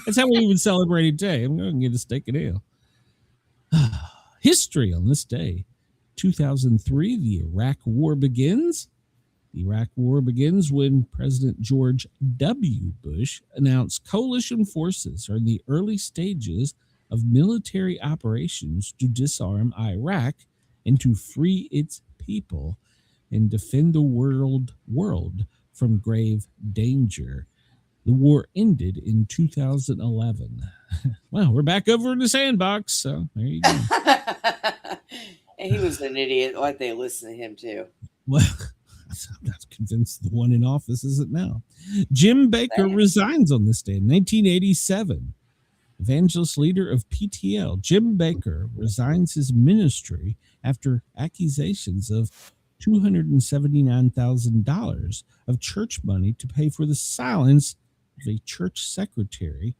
That's how we even celebrate today. I'm going to get a steak and ale. History on this day, 2003, the Iraq War begins. The Iraq War begins when President George W. Bush announced coalition forces are in the early stages of military operations to disarm Iraq and to free its people and defend the world from grave danger. The war ended in 2011. Well, we're back over in the sandbox, so there you go. And he was an idiot. Why'd they listen to him too? Well, I'm not convinced the one in office isn't now. Jim Baker resigns on this day in 1987. Evangelist leader of PTL, Jim Baker, resigns his ministry after accusations of $279,000 of church money to pay for the silence of a church secretary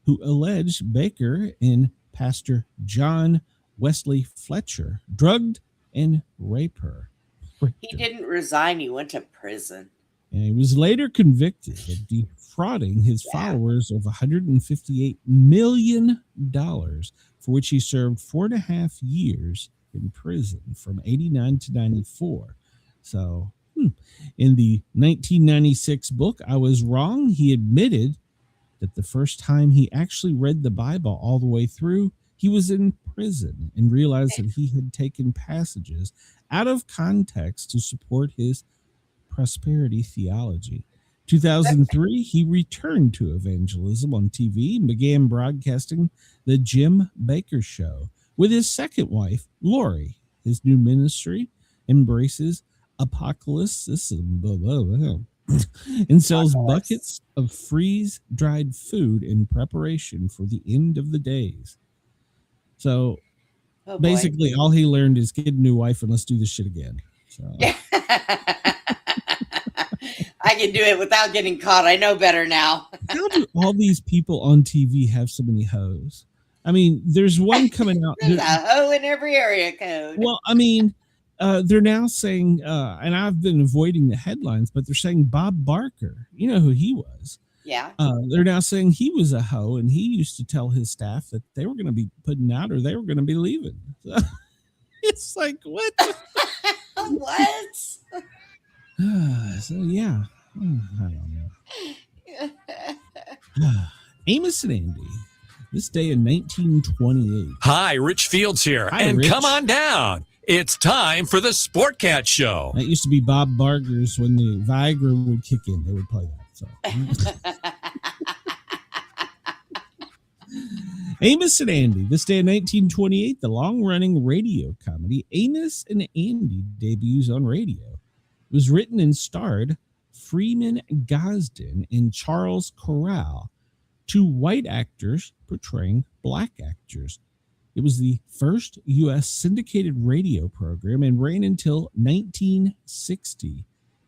who alleged Baker and Pastor John Wesley Fletcher drugged and raped her. He didn't resign. He went to prison. And he was later convicted of defrauding his followers of $158 million, for which he served 4.5 years in prison from 89 to 94. So in the 1996 book, I Was Wrong, he admitted that the first time he actually read the Bible all the way through, he was in prison and realized that he had taken passages out of context to support his prosperity theology. 2003, he returned to evangelism on TV and began broadcasting the Jim Baker Show with his second wife, Lori. His new ministry embraces apocalypticism and sells buckets of freeze-dried food in preparation for the end of the days. So basically, all he learned is get a new wife and let's do this shit again. So. I can do it without getting caught. I know better now. How do all these people on TV have so many hoes? I mean, there's one coming out. There's a hoe in every area code. Well, I mean, they're now saying, and I've been avoiding the headlines, but they're saying Bob Barker. You know who he was? Yeah. They're now saying he was a hoe, and he used to tell his staff that they were going to be putting out or they were going to be leaving. So, it's like, what? What? So, yeah. I don't know. Amos and Andy. This day in 1928. Hi, Rich Fields here. Hi, and Rich. come on down. It's time for the Sportcat Show. That used to be Bob Barker's when the Viagra would kick in. They would play that. So. Amos and Andy. This day in 1928, the long-running radio comedy Amos and Andy debuts on radio. It was written and starred Freeman Gosden and Charles Corral, two white actors portraying black actors. It was the first U.S. syndicated radio program and ran until 1960.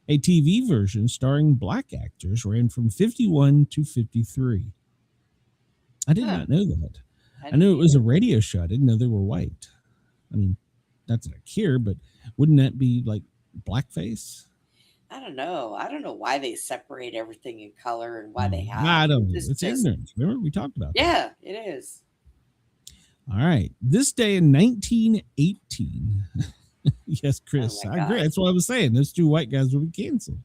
A TV version starring black actors ran from 51 to 53. I did not know that. I knew it was a radio show. I didn't know they were white. I mean, not that I care, but wouldn't that be like blackface? I don't know. I don't know why they separate everything in color and why they have. I don't know. It's ignorance. Remember, we talked about that. Yeah, it is. All right. This day in 1918. Yes, Chris. Oh I agree. That's what I was saying. Those two white guys will be canceled.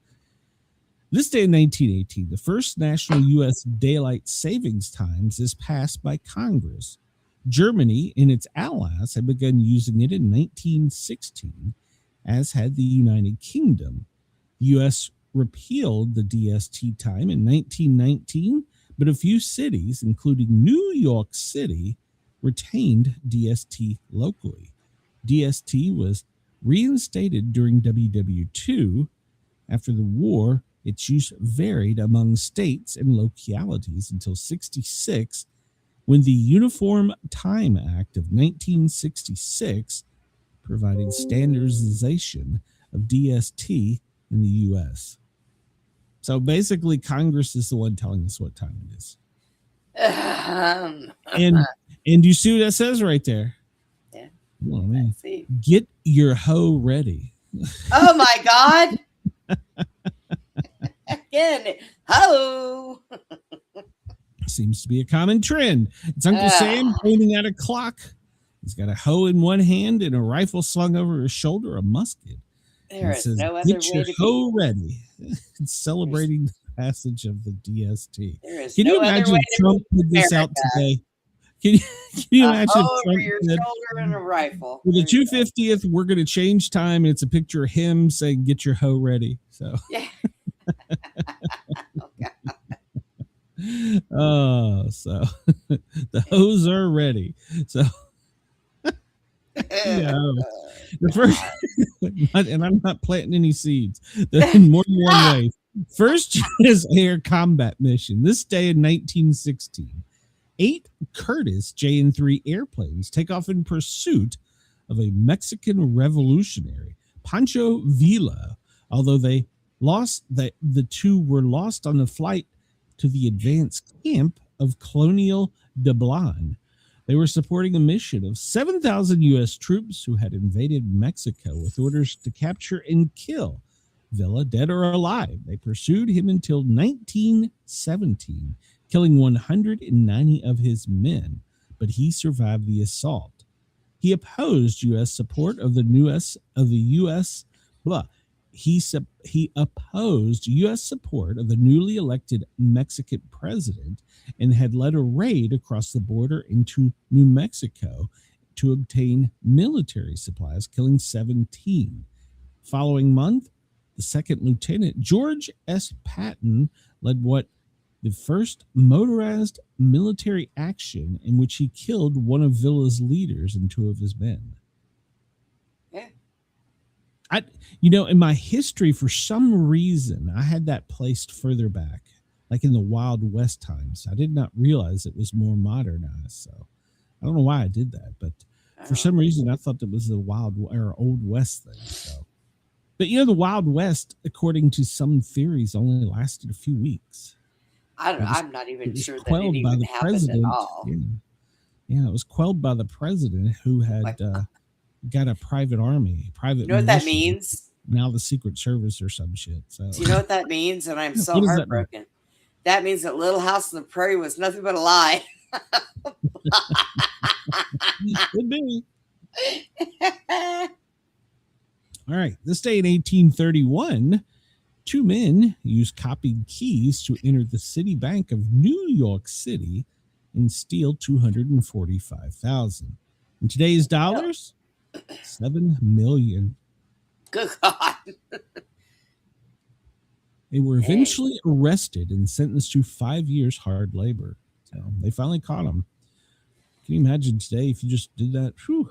This day in 1918, the first national U.S. daylight savings times is passed by Congress. Germany and its allies had begun using it in 1916, as had the United Kingdom. The U.S. repealed the DST time in 1919, but a few cities, including New York City, retained DST locally. DST was reinstated during WW2. After the war, its use varied among states and localities until 1966, when the Uniform Time Act of 1966 provided standardization of DST in the U.S. So basically, Congress is the one telling us what time it is. And you see what that says right there? Yeah. Well, man, get your hoe ready. Oh my God. Again, ho. Seems to be a common trend. It's Uncle Sam pointing at a clock. He's got a hoe in one hand and a rifle slung over his shoulder, a musket. There is no other Get way your to hoe be. ready. It's celebrating the passage of the DST. There is Can no you other imagine way if to Trump be put this out America. today? Can you imagine if Over Trump your said, shoulder and a rifle. for the There you go. 250th, we're going to change time, and it's a picture of him saying, get your hoe ready. So, Yeah. so the hoes are ready. So, the first, and I'm not planting any seeds. There's more than one way. First is air combat mission. This day in 1916, 8 Curtiss JN-3 airplanes take off in pursuit of a Mexican revolutionary, Pancho Villa. Although they lost, the two were lost on the flight to the advanced camp of Colonial de Blan. They were supporting a mission of 7,000 U.S. troops who had invaded Mexico with orders to capture and kill Villa, dead or alive. They pursued him until 1917, killing 190 of his men, but he survived the assault. He opposed U.S. support of the He opposed U.S. support of the newly elected Mexican president and had led a raid across the border into New Mexico to obtain military supplies, killing 17. Following month, the second lieutenant, George S. Patton, led the first motorized military action in which he killed one of Villa's leaders and 2 of his men. In my history, for some reason, I had that placed further back, like in the Wild West times. I did not realize it was more modernized. So I don't know why I did that, but for some reason, I thought it was the Old West thing. So, but the Wild West, according to some theories, only lasted a few weeks. I'm not even sure that it Quelled by even the happened president. at all. Yeah, it was quelled by the president, who had got a private army, private. You know what that militia. means? Now the Secret Service or some shit. So Do you know what that means? And I'm so What does that mean? heartbroken. That means that Little House on the Prairie was nothing but a lie. Could be. All right. This day in 1831, 2 men used copied keys to enter the City Bank of New York City and steal $245,000. In today's dollars, $7 million. Good God. They were eventually arrested and sentenced to 5 years hard labor. So they finally caught them. Can you imagine today if you just did that? Whew.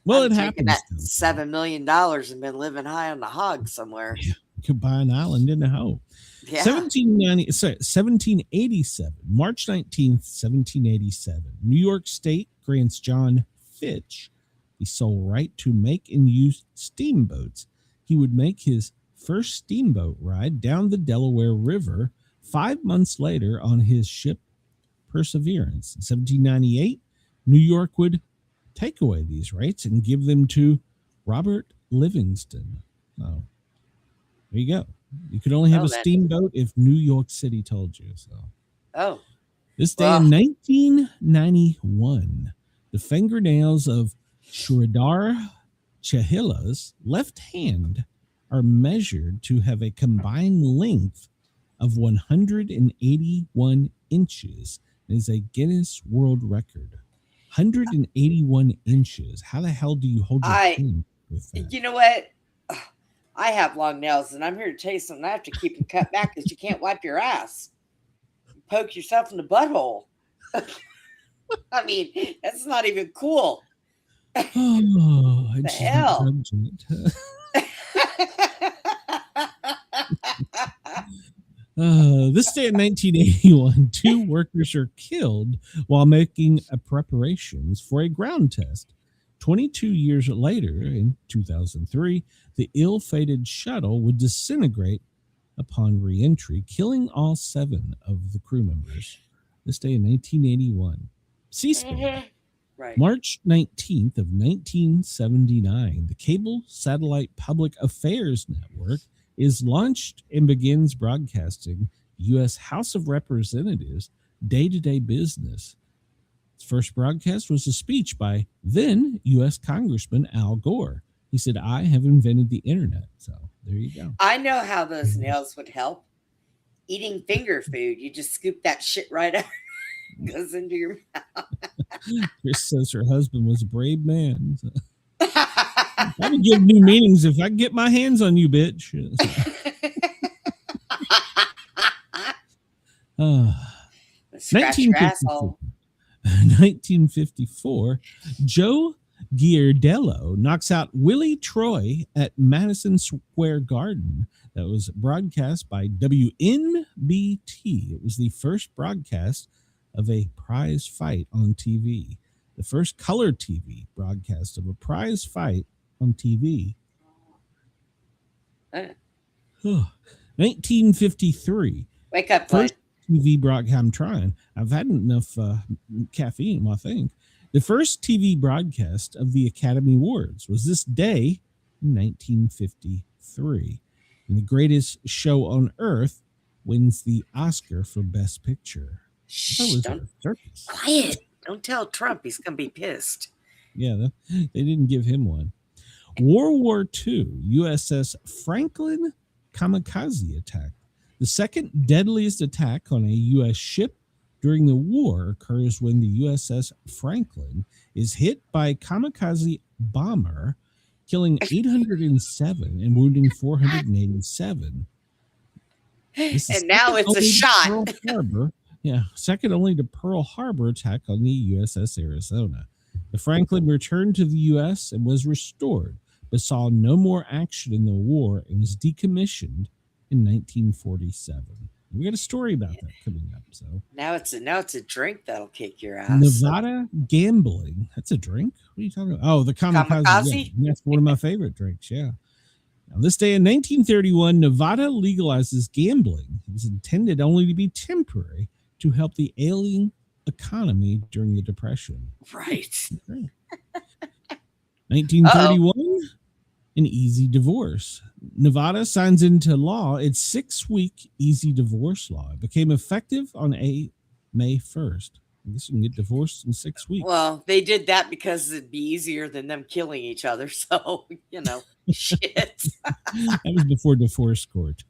Well, I'm it taking happens. that $7 million and been living high on the hog somewhere. You could buy an island in a hoe. Yeah. 1787, March 19th, 1787. New York State grants John Fitch the sole right to make and use steamboats. He would make his first steamboat ride down the Delaware River 5 months later on his ship Perseverance. In 1798, New York would take away these rights and give them to Robert Livingston. Oh, there you go. You could only have a steamboat if New York City told you so. Oh. This day in 1991, the fingernails of Sridhar Chahila's left hand are measured to have a combined length of 181 inches. It is a Guinness World Record. 181 inches. How the hell do you hold your hand with that? You know what? I have long nails, and I'm here to tell you something. I have to keep them cut back because you can't wipe your ass. Poke yourself in the butthole. I mean, that's not even cool. Oh, the hell? This day in 1981, 2 workers are killed while making preparations for a ground test. 22 years later, in 2003, the ill-fated shuttle would disintegrate upon re-entry, killing all 7 of the crew members. This day in 1981. C-SPAN. Right. March 19th of 1979, the Cable Satellite Public Affairs Network is launched and begins broadcasting U.S. House of Representatives day-to-day business. Its first broadcast was a speech by then U.S. Congressman Al Gore. He said, "I have invented the internet." So there you go. I know how those nails would help. Eating finger food. You just scoop that shit right out. Goes into your mouth. Chris says her husband was a brave man. So. I would give new meanings if I could get my hands on you, bitch. 1954, Joe Giardello knocks out Willie Troy at Madison Square Garden. That was broadcast by WNBT. It was the first broadcast of a prize fight on TV. The first color TV broadcast of a prize fight on TV. 1953. Wake up, first TV broadcast. I'm trying. I've had enough caffeine, I think. The first TV broadcast of the Academy Awards was this day in 1953. And the greatest show on earth wins the Oscar for Best Picture. Shh, quiet. Don't tell Trump. He's going to be pissed. Yeah, they didn't give him one. World War II, USS Franklin kamikaze attack. The second deadliest attack on a U.S. ship during the war occurs when the USS Franklin is hit by a kamikaze bomber, killing 807 and wounding 487. And now it's a shot. Yeah, second only to Pearl Harbor attack on the USS Arizona. The Franklin returned to the U.S. and was restored, but saw no more action in the war and was decommissioned in 1947. We got a story about that coming up. So now it's a drink that'll kick your ass. Nevada gambling. That's a drink. What are you talking about? Oh, the kamikaze. Yeah, that's one of my favorite drinks. Yeah. On this day in 1931, Nevada legalizes gambling. It was intended only to be temporary to help the ailing economy during the Depression. Right. 1931, an easy divorce. Nevada signs into law its 6-week easy divorce law. It became effective on May 1st. I guess you can get divorced in 6 weeks. Well, they did that because it'd be easier than them killing each other. So, shit. That was before divorce court.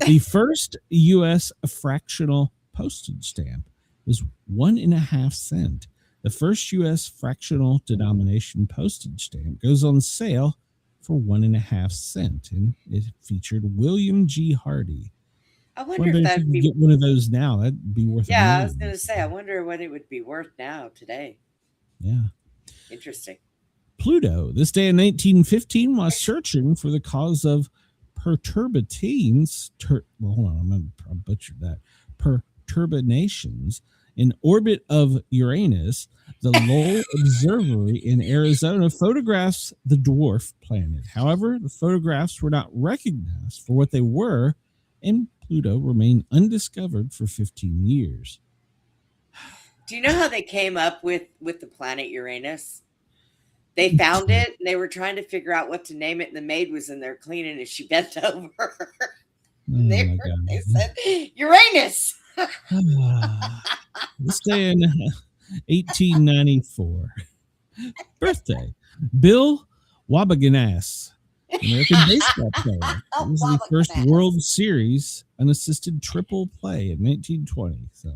The first U.S. fractional postage stamp was 1.5 cents. The first U.S. fractional denomination postage stamp goes on sale for 1.5 cents, and it featured William G. Hardy. I wonder Wonder if if that'd you could be. get one of those now. That'd be worth Yeah, a I was million. going to say, I wonder what it would be worth now today. Yeah. Interesting. Pluto, this day in 1915, was searching for the cause of perturbations. Hold on, I'm going to butcher that. Perturbations in orbit of Uranus. The Lowell Observatory in Arizona photographs the dwarf planet. However, the photographs were not recognized for what they were, and Pluto remained undiscovered for 15 years. Do you know how they came up with the planet Uranus? They found it and they were trying to figure out what to name it, and the maid was in there cleaning and she bent over. Oh they, my God. they said, Uranus. This day in 1894. Birthday. Bill Wabaganas, American baseball player. It was the first World Series unassisted triple play in 1920. So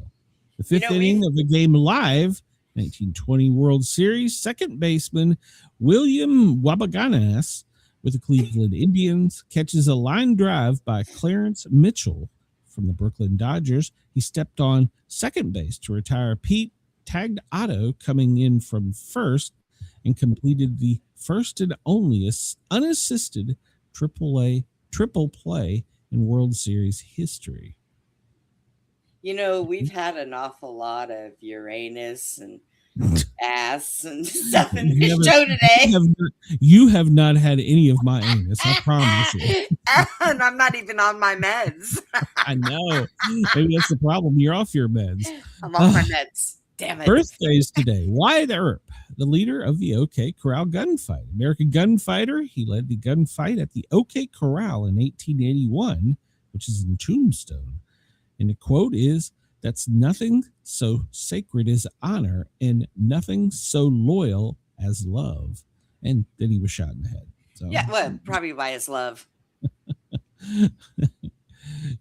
the fifth inning of the game live, 1920 World Series, second baseman William Wabaganas with the Cleveland Indians catches a line drive by Clarence Mitchell from the Brooklyn Dodgers. He stepped on second base to retire Pete tagged Otto coming in from first and completed the first and only unassisted triple play in World Series history. You know, we've had an awful lot of Uranus and ass and stuff in this show today. You have not had any of my anus, I promise you. And I'm not even on my meds. I know. Maybe that's the problem. You're off your meds. I'm off my meds. Damn it. Birthdays today. Wyatt Earp, the leader of the OK Corral gunfight. American gunfighter. He led the gunfight at the OK Corral in 1881, which is in Tombstone. And the quote is, "That's nothing so sacred as honor and nothing so loyal as love." And then he was shot in the head. So Yeah, well, probably by his love.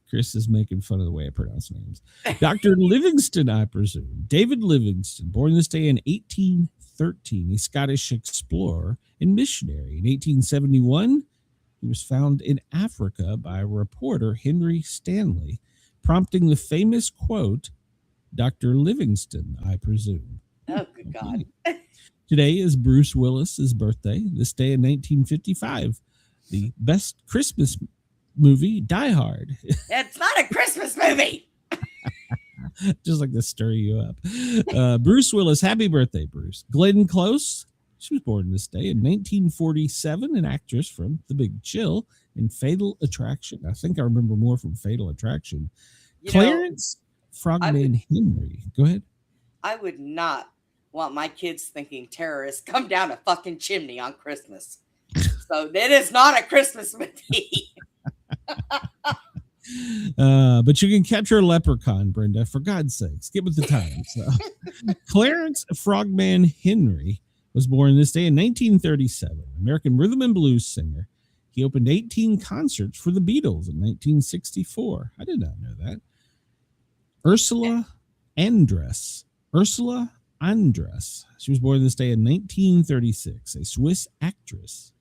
Chris is making fun of the way I pronounce names. Dr. Livingston, I presume. David Livingston, born this day in 1813, a Scottish explorer and missionary. In 1871, he was found in Africa by reporter Henry Stanley, prompting the famous quote, "Dr. Livingston, I presume." Oh, good God. Today is Bruce Willis's birthday. This day in 1955, the best Christmas movie, Die Hard. It's not a Christmas movie. Just like to stir you up. Bruce Willis, happy birthday, Bruce. Glenn Close, she was born this day in 1947, an actress from The Big Chill and Fatal Attraction. I think I remember more from Fatal Attraction. Clarence Frogman Henry. Go ahead. I would not want my kids thinking terrorists come down a fucking chimney on Christmas. So it is not a Christmas movie. But you can capture a leprechaun, Brenda, for God's sakes. Get with the times. So, Clarence Frogman Henry was born this day in 1937, American rhythm and blues singer. He opened 18 concerts for the Beatles in 1964. I did not know that. Ursula Andress. She was born this day in 1936, a Swiss actress.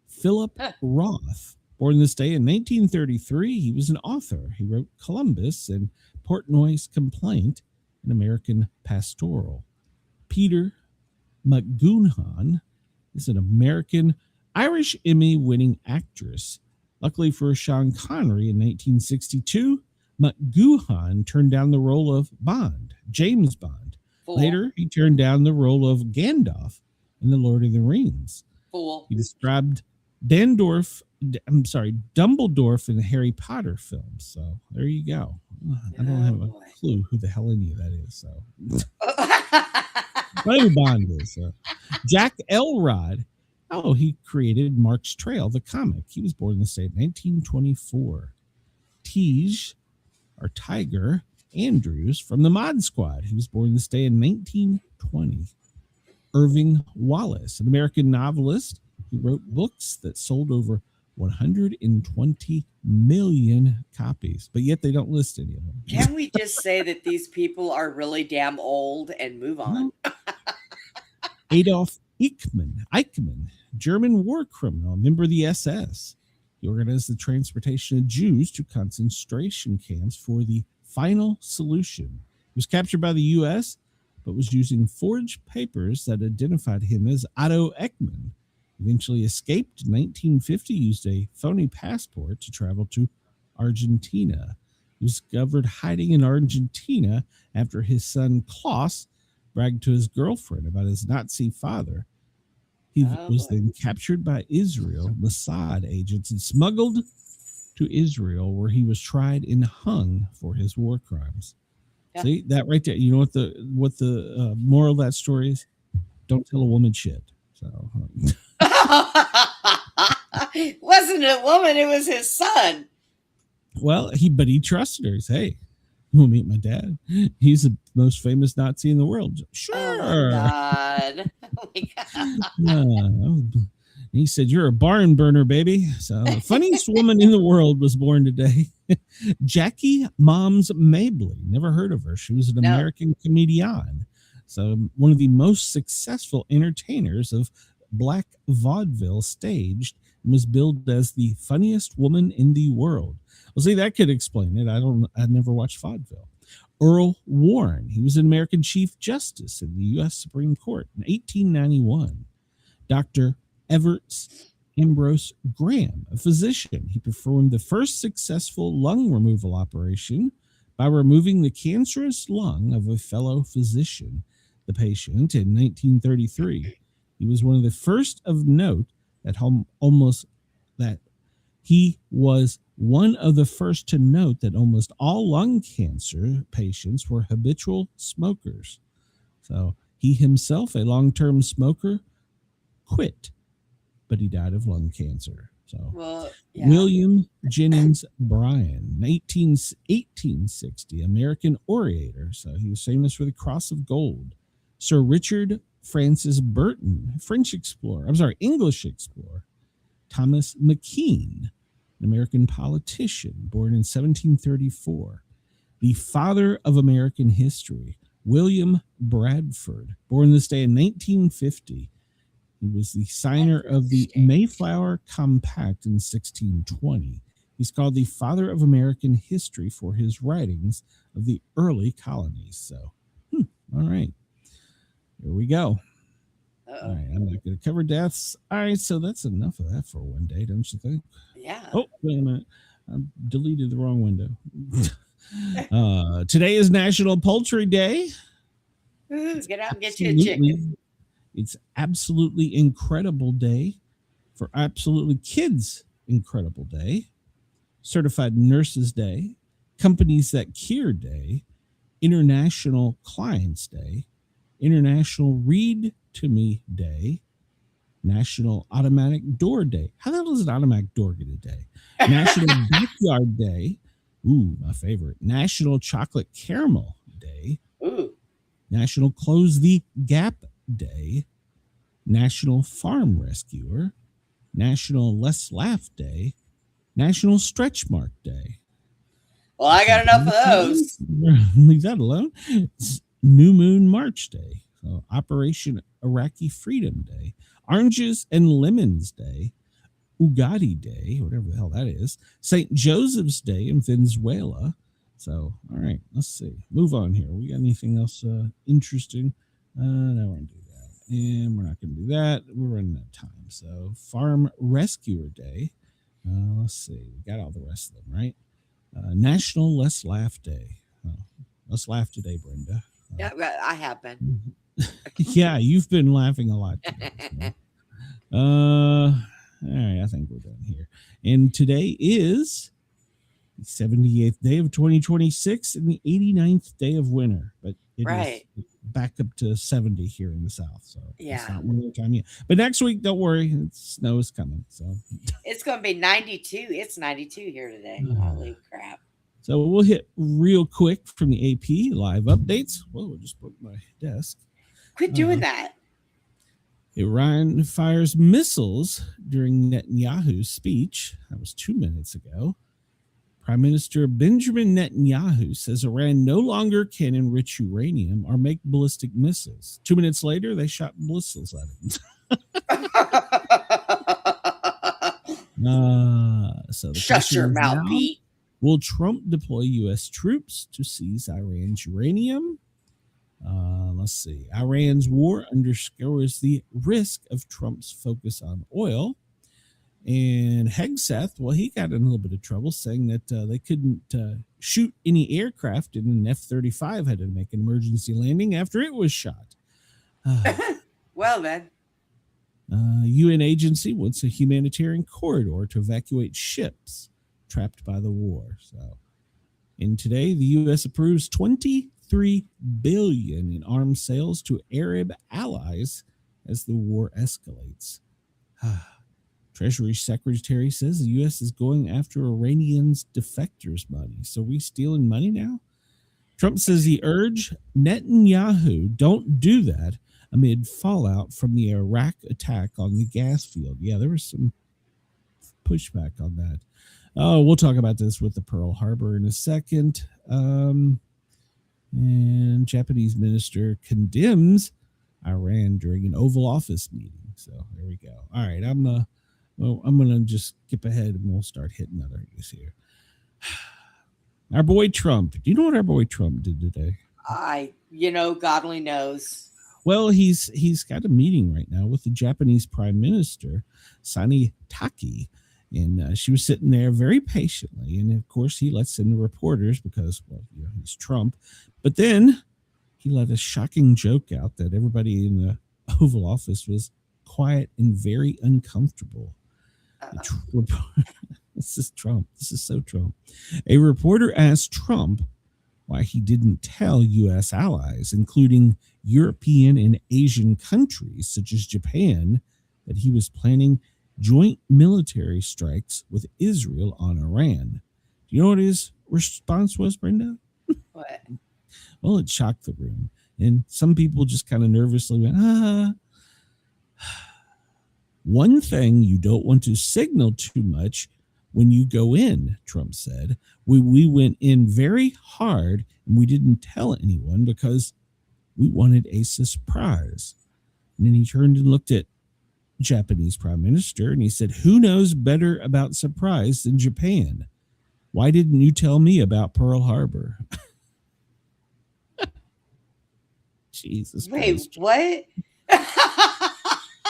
Philip Roth, born this day in 1933. He was an author. He wrote Columbus and Portnoy's Complaint, an American pastoral. Peter McGoonhan is an American Irish Emmy-winning actress. Luckily for Sean Connery in 1962, McGoonhan turned down the role of Bond, James Bond. Later, he turned down the role of Gandalf in The Lord of the Rings. He described Dumbledore in the Harry Potter films. So there you go. I don't have a clue who the hell any of that is. So who Bond is. Jack Elrod. Oh, he created Mark's Trail, the comic. He was born this day in 1924. Tiger Andrews from the Mod Squad. He was born this day in 1920. Irving Wallace, an American novelist who wrote books that sold over 120 million copies, but yet they don't list any of them. Can we just say that these people are really damn old and move on? Adolf Eichmann, German war criminal, member of the SS. He organized the transportation of Jews to concentration camps for the final solution. He was captured by the U.S., but was using forged papers that identified him as Otto Eckmann. Eventually escaped in 1950, used a phony passport to travel to Argentina. He was discovered hiding in Argentina after his son Klaus bragged to his girlfriend about his Nazi father. He was then captured by Israel Mossad agents and smuggled to Israel, where he was tried and hung for his war crimes. Yeah. See that right there? You know what the moral of that story is? Don't tell a woman shit. So wasn't a woman; it was his son. Well, he trusted her. He said, "Hey, you want to meet my dad? He's the most famous Nazi in the world." Sure. Oh my God. Oh my God. He said, "You're a barn burner, baby." So the funniest woman in the world was born today. Jackie Moms Mabley. Never heard of her. She was an American comedian. So one of the most successful entertainers of black vaudeville, staged and was billed as the funniest woman in the world. Well, see, that could explain it. I never watched vaudeville. Earl Warren. He was an American Chief Justice in the U.S. Supreme Court in 1891. Dr. Everett Ambrose Graham, a physician. He performed the first successful lung removal operation by removing the cancerous lung of a fellow physician, the patient, in 1933. He was one of the first of note he was one of the first to note that almost all lung cancer patients were habitual smokers. So he himself, a long-term smoker, quit, but he died of lung cancer. So William Jennings Bryan, 1860, American orator. So he was famous for the Cross of Gold. Sir Richard Francis Burton, English explorer. Thomas McKean, an American politician, born in 1734. The father of American history, William Bradford, born this day in 1950. He was the signer of the Mayflower Compact in 1620. He's called the father of American history for his writings of the early colonies. So, all right. Here we go. All right, I'm not going to cover deaths. All right, so that's enough of that for one day, don't you think? Yeah. Oh, wait a minute. I deleted the wrong window. Today is National Poultry Day. Get out and get you a chicken. It's Absolutely Incredible Day for Absolutely Kids Incredible Day, Certified Nurses Day, Companies That Cure Day, International Clients Day, International Read to Me Day, National Automatic Door Day. How the hell does an automatic door get a day? National Backyard Day. Ooh, my favorite. National Chocolate Caramel Day. Ooh. National Close the Gap Day. National Farm Rescuer. National Let's Laugh Day. National Stretch Mark Day. Well, I got enough of those. Leave that alone. It's New Moon March Day. So Operation Iraqi Freedom Day. Oranges and Lemons Day. Ugadi Day, whatever the hell that is. St. Joseph's Day in Venezuela. So, all right, let's see. Move on here. We got anything else interesting? No, we're going to do that. And we're not going to do that. We're running out of time. So, Farm Rescuer Day. Let's see. We got all the rest of them, right? National Let's Laugh Day. Let's laugh today, Brenda. Yeah, I have been. Yeah, you've been laughing a lot today. So. All right, I think we're done here. And today is the 78th day of 2026 and the 89th day of winter. But it is back up to 70 here in the South. So it's not winter time yet. But next week, don't worry, snow is coming. So it's going to be 92. It's 92 here today. Holy crap. So we'll hit real quick from the AP live updates. Whoa, I just broke my desk. Quit doing that. Iran fires missiles during Netanyahu's speech. That was 2 minutes ago. Prime Minister Benjamin Netanyahu says Iran no longer can enrich uranium or make ballistic missiles. 2 minutes later, they shot missiles at him. So the Shut question your is mouth, now, Pete. will Trump deploy U.S. troops to seize Iran's uranium? Let's see. Iran's war underscores the risk of Trump's focus on oil. And Hegseth, well, he got in a little bit of trouble saying that they couldn't shoot any aircraft, and an F-35 had to make an emergency landing after it was shot. Well, then. UN agency wants a humanitarian corridor to evacuate ships trapped by the war. So, and today the U.S. approves $23 billion in arms sales to Arab allies as the war escalates. Treasury Secretary says the U.S. is going after Iranians' defectors' money. So we stealing money now? Trump says he urged Netanyahu, don't do that, amid fallout from the Iraq attack on the gas field. Yeah, there was some pushback on that. Oh, we'll talk about this with the Pearl Harbor in a second. And Japanese minister condemns Iran during an Oval Office meeting. So there we go. All right, I'm going to just skip ahead and we'll start hitting other news here. Our boy Trump. Do you know what our boy Trump did today? God only knows. Well, he's got a meeting right now with the Japanese Prime Minister, Sani Taki, and she was sitting there very patiently. And of course, he lets in the reporters because, well, he's Trump. But then he let a shocking joke out that everybody in the Oval Office was quiet and very uncomfortable. This is Trump. This is so Trump. A reporter asked Trump why he didn't tell U.S. allies, including European and Asian countries such as Japan, that he was planning joint military strikes with Israel on Iran. Do you know what his response was, Brenda? What? Well, it shocked the room. And some people just kind of nervously went, One thing you don't want to signal too much when you go in, Trump said. We went in very hard and we didn't tell anyone because we wanted a surprise. And then he turned and looked at Japanese Prime Minister and he said, who knows better about surprise than Japan? Why didn't you tell me about Pearl Harbor? Jesus Christ. Wait, what?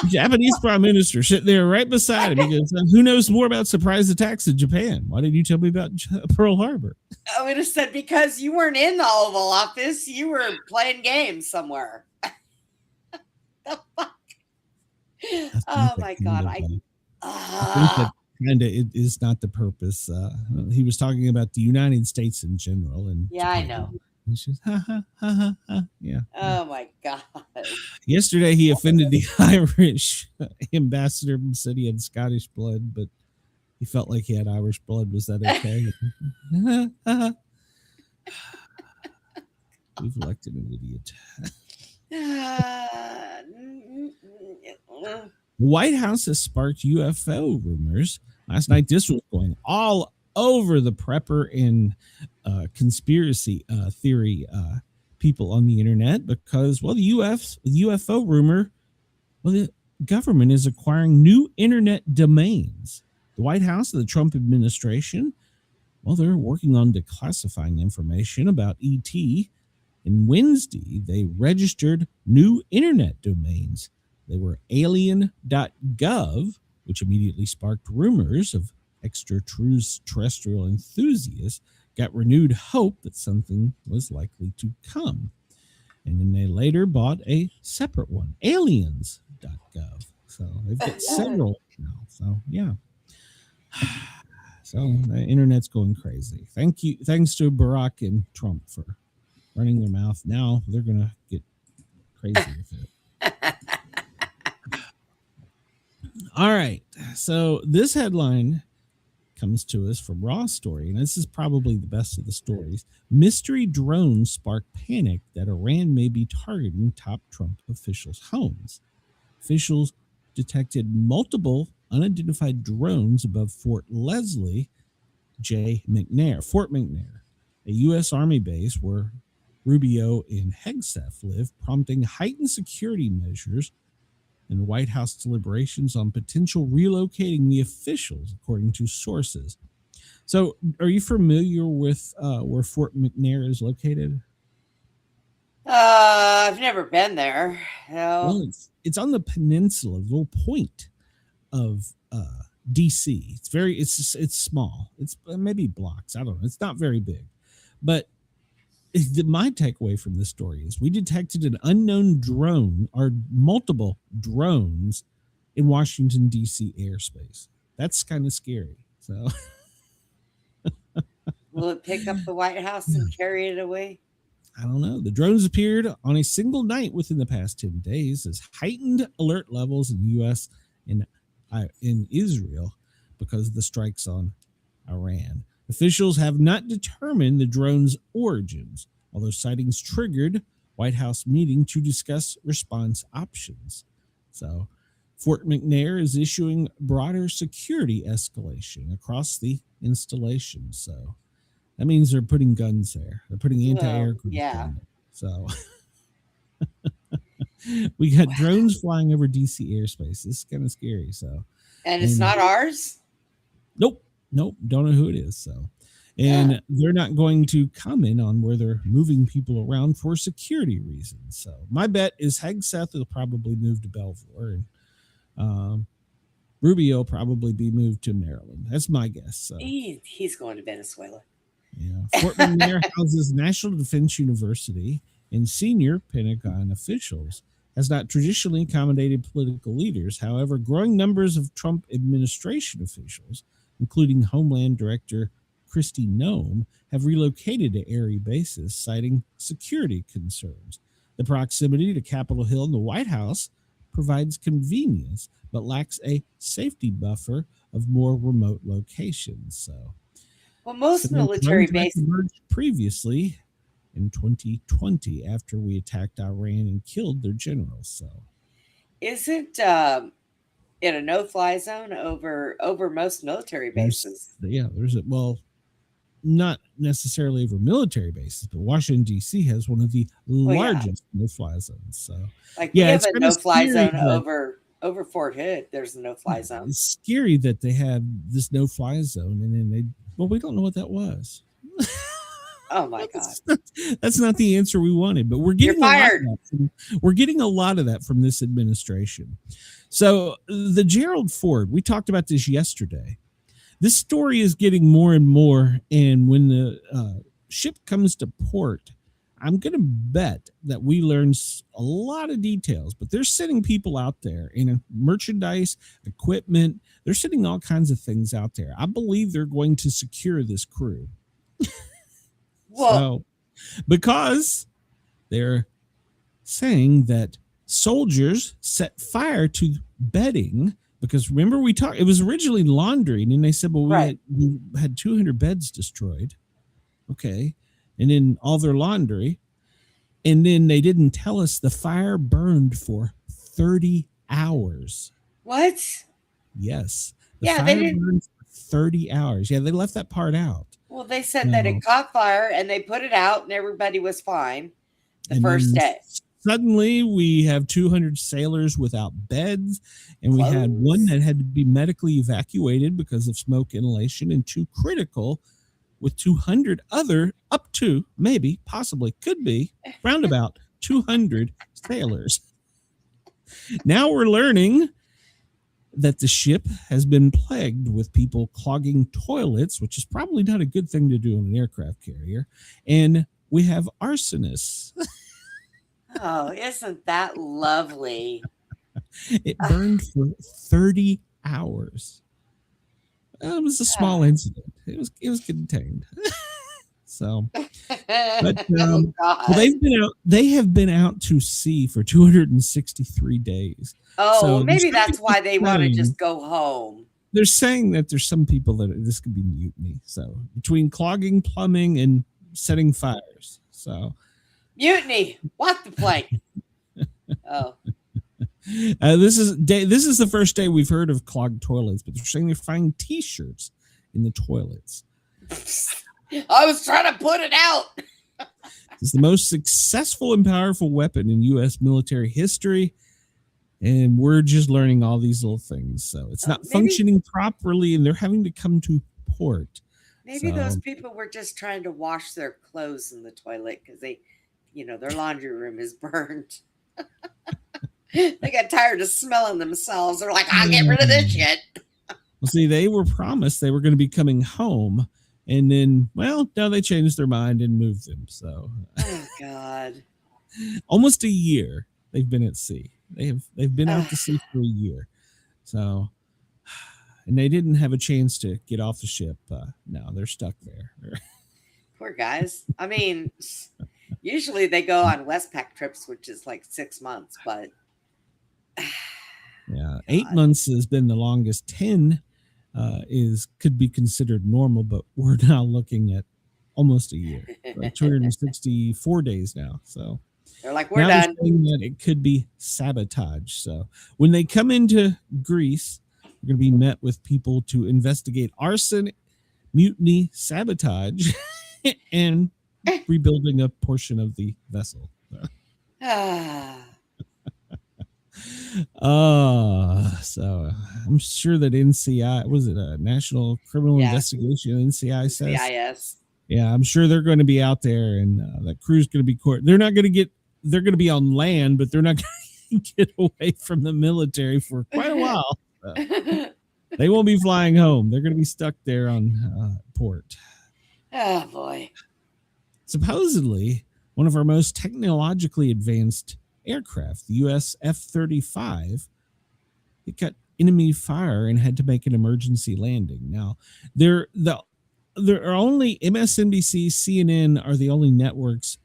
Japanese Prime Minister sitting there right beside him. He goes, who knows more about surprise attacks in Japan? Why didn't you tell me about Pearl Harbor? I would have said because you weren't in the Oval Office, you were playing games somewhere. The fuck? Oh my God! I think that kind of it is not the purpose. He was talking about the United States in general, and yeah, Japan. I know. And she's ha ha ha ha ha. Yeah. Oh my God! Yesterday he offended the Irish ambassador and said he had Scottish blood, but he felt like he had Irish blood. Was that okay? We've elected an idiot. The White House has sparked UFO rumors. Last night, this was going all over the prepper and conspiracy theory people on the internet because, well, the UFO rumor, well, the government is acquiring new internet domains. The White House and the Trump administration, well, they're working on declassifying information about ET. And Wednesday, they registered new internet domains. They were alien.gov, which immediately sparked rumors of extraterrestrial enthusiasts, got renewed hope that something was likely to come. And then they later bought a separate one, aliens.gov. So they've got several now. So, yeah. So the internet's going crazy. Thanks to Barack and Trump for running their mouth. Now they're going to get crazy with it. All right. So this headline comes to us from Raw Story, and this is probably the best of the stories. Mystery drones spark panic that Iran may be targeting top Trump officials' homes. Officials detected multiple unidentified drones above Fort Leslie Fort McNair, a U.S. Army base where Rubio and Hegseth live, prompting heightened security measures and White House deliberations on potential relocating the officials, according to sources. So, are you familiar with where Fort McNair is located? I've never been there. No. Well, it's on the peninsula, a little point of DC. It's small. It's maybe blocks. I don't know. It's not very big, but my takeaway from this story is we detected an unknown drone or multiple drones in Washington, D.C. airspace. That's kind of scary. So, will it pick up the White House and carry it away? I don't know. The drones appeared on a single night within the past 10 days as heightened alert levels in the U.S. and in Israel because of the strikes on Iran. Officials have not determined the drone's origins, although sightings triggered White House meeting to discuss response options. So, Fort McNair is issuing broader security escalation across the installation. So, that means they're putting guns there. They're putting anti-aircraft down there. So, we got drones flying over DC airspace. This is kind of scary. So, and it's not ours? Nope. Don't know who it is. So, and they're not going to comment on where they're moving people around for security reasons. So, my bet is Hegseth will probably move to Belvoir, and Rubio will probably be moved to Maryland. That's my guess. So, he's going to Venezuela. Yeah. Fort McNair houses National Defense University, and senior Pentagon officials has not traditionally accommodated political leaders. However, growing numbers of Trump administration officials, including Homeland Director Kristi Noem, have relocated to Aerie bases, citing security concerns. The proximity to Capitol Hill and the White House provides convenience, but lacks a safety buffer of more remote locations. So, well, most military bases emerged previously in 2020 after we attacked Iran and killed their generals. So, isn't in a no-fly zone over most military bases? There's not necessarily over military bases, but Washington D.C. has one of the largest no-fly zones. So, we have a no-fly zone over Fort Hood. There's a no-fly zone. It's scary that they had this no-fly zone, and then we don't know what that was. Oh my God! That's not the answer we wanted, but we're getting fired. We're getting a lot of that from this administration. So the Gerald Ford, we talked about this yesterday. This story is getting more and more, and when the ship comes to port, I'm going to bet that we learn a lot of details. But they're sending people out there in merchandise, equipment. They're sending all kinds of things out there. I believe they're going to secure this crew. So, because they're saying that soldiers set fire to bedding, because remember we talked, it was originally laundry, and then they said, well, we had 200 beds destroyed. Okay. And then all their laundry. And then they didn't tell us the fire burned for 30 hours. What? Yes. They didn't. Burned for 30 hours. Yeah, they left that part out. Well, they said that it caught fire and they put it out and everybody was fine the first day. Suddenly, we have 200 sailors without beds, and we had one that had to be medically evacuated because of smoke inhalation, and 2 critical with 200 other, up to, maybe, possibly, could be, roundabout 200 sailors. Now we're learning that the ship has been plagued with people clogging toilets, which is probably not a good thing to do on an aircraft carrier. And we have arsonists. Oh, isn't that lovely? It burned for 30 hours. It was a small incident. It was contained. So, but well, they have been out to sea for 263 days. Oh, so maybe that's why they want to just go home. They're saying that there's some people that this could be mutiny. So between clogging plumbing and setting fires. So mutiny. Walk the plank. Oh. This is the first day we've heard of clogged toilets, but they're saying they're finding T-shirts in the toilets. I was trying to put it out. It's the most successful and powerful weapon in U.S. military history. And we're just learning all these little things. So it's not Maybe- functioning properly, and they're having to come to port. Maybe So- those people were just trying to wash their clothes in the toilet because they, their laundry room is burned. They got tired of smelling themselves. They're like, I'll get rid of this shit. Well, see, they were promised they were going to be coming home, and then, well, now they changed their mind and moved them. So, Oh God, almost a year they've been at sea. They've been out to sea for a year. So, and they didn't have a chance to get off the ship. No, they're stuck there. poor guys. I mean, usually they go on Westpac trips, which is like 6 months, but Yeah, 8 months has been the longest. 10 could be considered normal, but we're now looking at almost a year, like 264 days now. So they're like, we're now they're done. saying that it could be sabotage. So when they come into Greece, they're going to be met with people to investigate arson, mutiny, sabotage, and rebuilding a portion of the vessel. So I'm sure that NCI, was it a National Criminal Yeah. Investigation? NCI says, CIS. yeah, I'm sure they're going to be out there, and that crew's going to be court. They're not going to get. They're going to be on land, but they're not going to get away from the military for quite a while. So they won't be flying home. They're going to be stuck there on port. Oh boy. Supposedly, one of our most technologically advanced aircraft, the US F-35, it got enemy fire and had to make an emergency landing. Now, there are only MSNBC, CNN are the only networks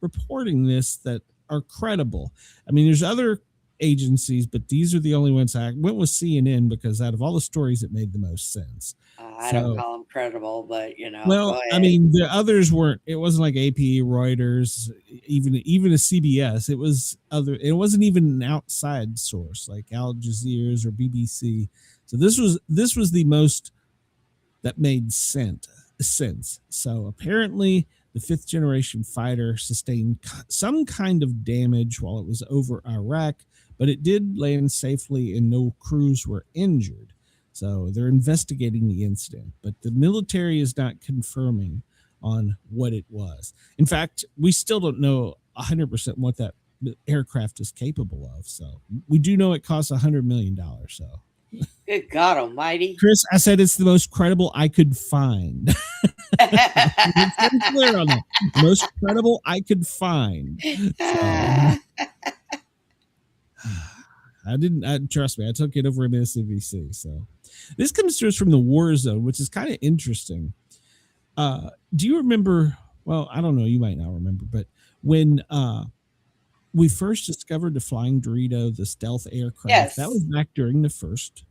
reporting this that are credible. I mean, there's other agencies, but these are the only ones. I went with CNN because out of all the stories, it made the most sense. I don't call them credible, but Well, go I ahead. mean, the others weren't. It wasn't like AP, Reuters, even a CBS. It was other. It wasn't even an outside source like Al Jazeera or BBC. So this was the most that made sense. So apparently, the 5th generation fighter sustained some kind of damage while it was over Iraq, but it did land safely and no crews were injured. So they're investigating the incident, but the military is not confirming on what it was. In fact, we still don't know 100% what that aircraft is capable of. So we do know it costs $100 million. So, Good God Almighty. Chris, I said it's the most credible I could find. It's very clear on that. The most credible I could find. So, I didn't trust me. I took it over MSNBC. So this comes to us from the War Zone, which is kind of interesting. Do you remember? Well, I don't know. You might not remember, but when we first discovered the Flying Dorito, the stealth aircraft, Yes. that was back during the first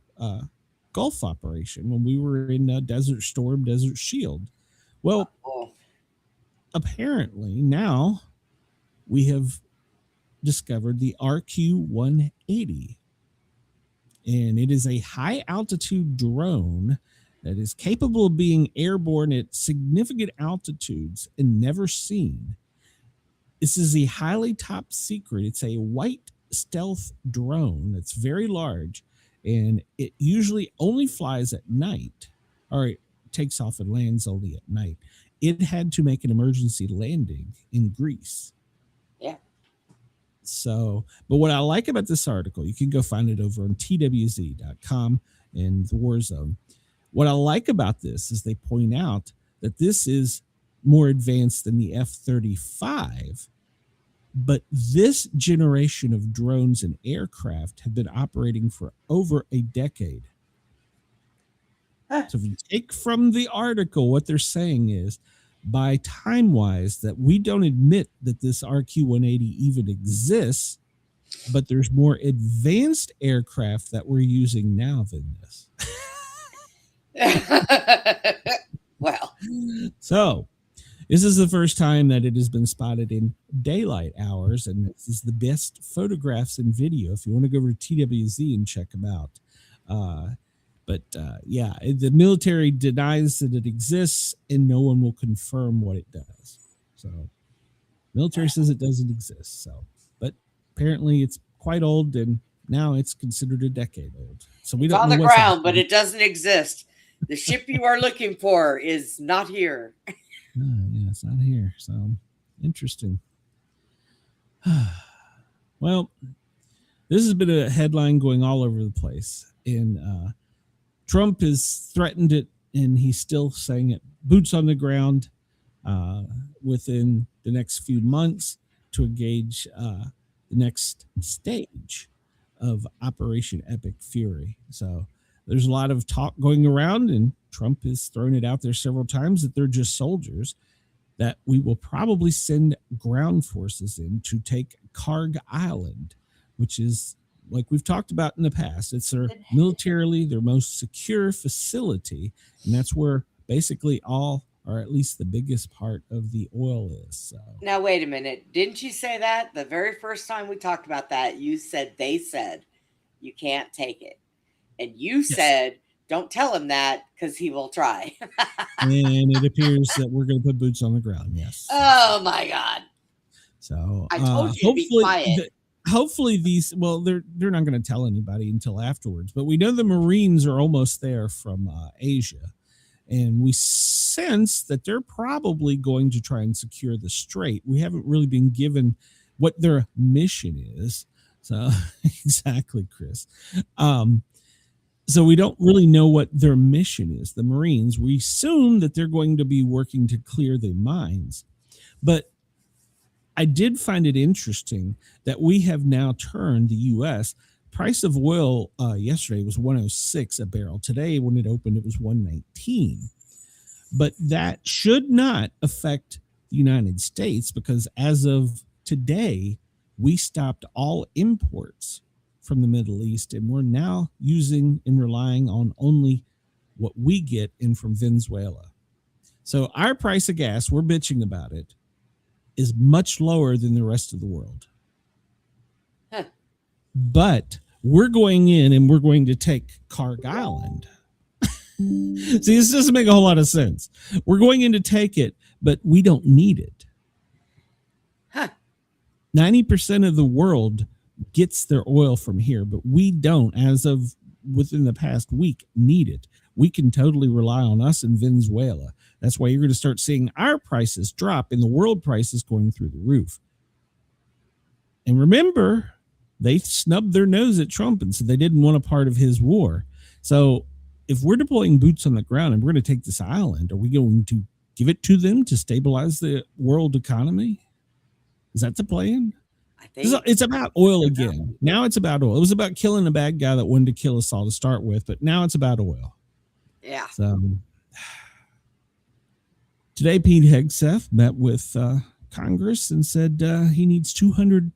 Gulf operation when we were in Desert Storm, Desert Shield. Well, Oh, apparently now we have discovered the RQ-180, and it is a high altitude drone that is capable of being airborne at significant altitudes and never seen. This is a highly top secret. It's a white stealth drone that's very large, and it usually only flies at night, or it takes off and lands only at night. It had to make an emergency landing in Greece. yeah. So, but what I like about this article, you can go find it over on twz.com in the War Zone. What I like about this is they point out that this is more advanced than the F-35, but this generation of drones and aircraft have been operating for over a decade. So if you take from the article, what they're saying is, by time-wise, that we don't admit that this RQ-180 even exists, but there's more advanced aircraft that we're using now than this. Well, So this is the first time that it has been spotted in daylight hours, and this is the best photographs and video if you want to go over to TWZ and check them out. Yeah, the military denies that it exists, and no one will confirm what it does. So military says it doesn't exist. So, but apparently it's quite old, and now it's considered a decade old. So we It's don't on know the what's ground, but happening. it doesn't exist. The ship you are looking for is not here. Yeah, it's not here. So interesting. Well, this has been a headline going all over the place, and Trump has threatened it, and he's still saying it. Boots on the ground within the next few months to engage the next stage of Operation Epic Fury. So there's a lot of talk going around, and Trump has thrown it out there several times that they're just soldiers, that we will probably send ground forces in to take Karg Island, which is, like we've talked about in the past, it's their militarily their most secure facility, and that's where basically all, or at least the biggest part of the oil is. So Now, wait a minute. Didn't you say that the very first time we talked about that? You said they said you can't take it. And you said, don't tell him that because he will try. and it appears that we're going to put boots on the ground. Yes. Oh, my God. So I told you to be quiet. Hopefully these, well, they're not going to tell anybody until afterwards, but we know the Marines are almost there from Asia, and we sense that they're probably going to try and secure the strait. We haven't really been given what their mission is. So exactly, Chris. So we don't really know what their mission is. The Marines, we assume that they're going to be working to clear the mines, but I did find it interesting that we have now turned the U.S. price of oil yesterday was 106 a barrel. Today, when it opened, it was 119. But that should not affect the United States, because as of today, we stopped all imports from the Middle East, and we're now using and relying on only what we get in from Venezuela. So our price of gas, we're bitching about it, is much lower than the rest of the world. Huh. But we're going in and we're going to take Karg Island. See, this doesn't make a whole lot of sense. We're going in to take it, but we don't need it. Huh. 90% of the world gets their oil from here, but we don't, as of within the past week, need it. We can totally rely on us in Venezuela. That's why you're going to start seeing our prices drop and the world prices going through the roof. And remember, they snubbed their nose at Trump and said they didn't want a part of his war. So if we're deploying boots on the ground and we're going to take this island, are we going to give it to them to stabilize the world economy? Is that the plan? I think It's about oil again. Now it's about oil. It was about killing a bad guy that wanted to kill us all to start with, but now it's about oil. Yeah. So today, Pete Hegseth met with Congress and said he needs $200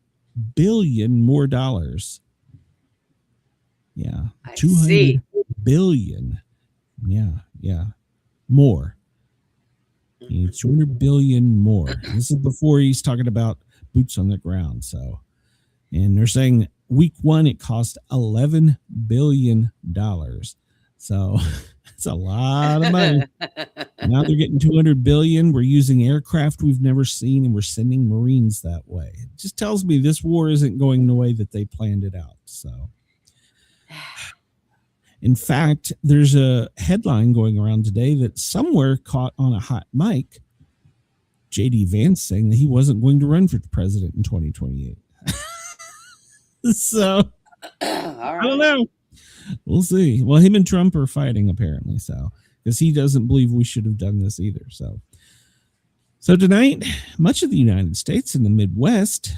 billion more dollars. Yeah, I 200 see. billion. Yeah, more. He needs 200 billion more. This is before he's talking about boots on the ground. So, and they're saying week one it cost $11 billion. So it's a lot of money. Now they're getting 200 billion. We're using aircraft we've never seen, and we're sending Marines that way. It just tells me this war isn't going the way that they planned it out. So, in fact, there's a headline going around today that somewhere caught on a hot mic J.D. Vance saying that he wasn't going to run for president in 2028. So, All right. I don't know. We'll see. Well, him and Trump are fighting apparently, so because he doesn't believe we should have done this either. So tonight, much of the United States in the Midwest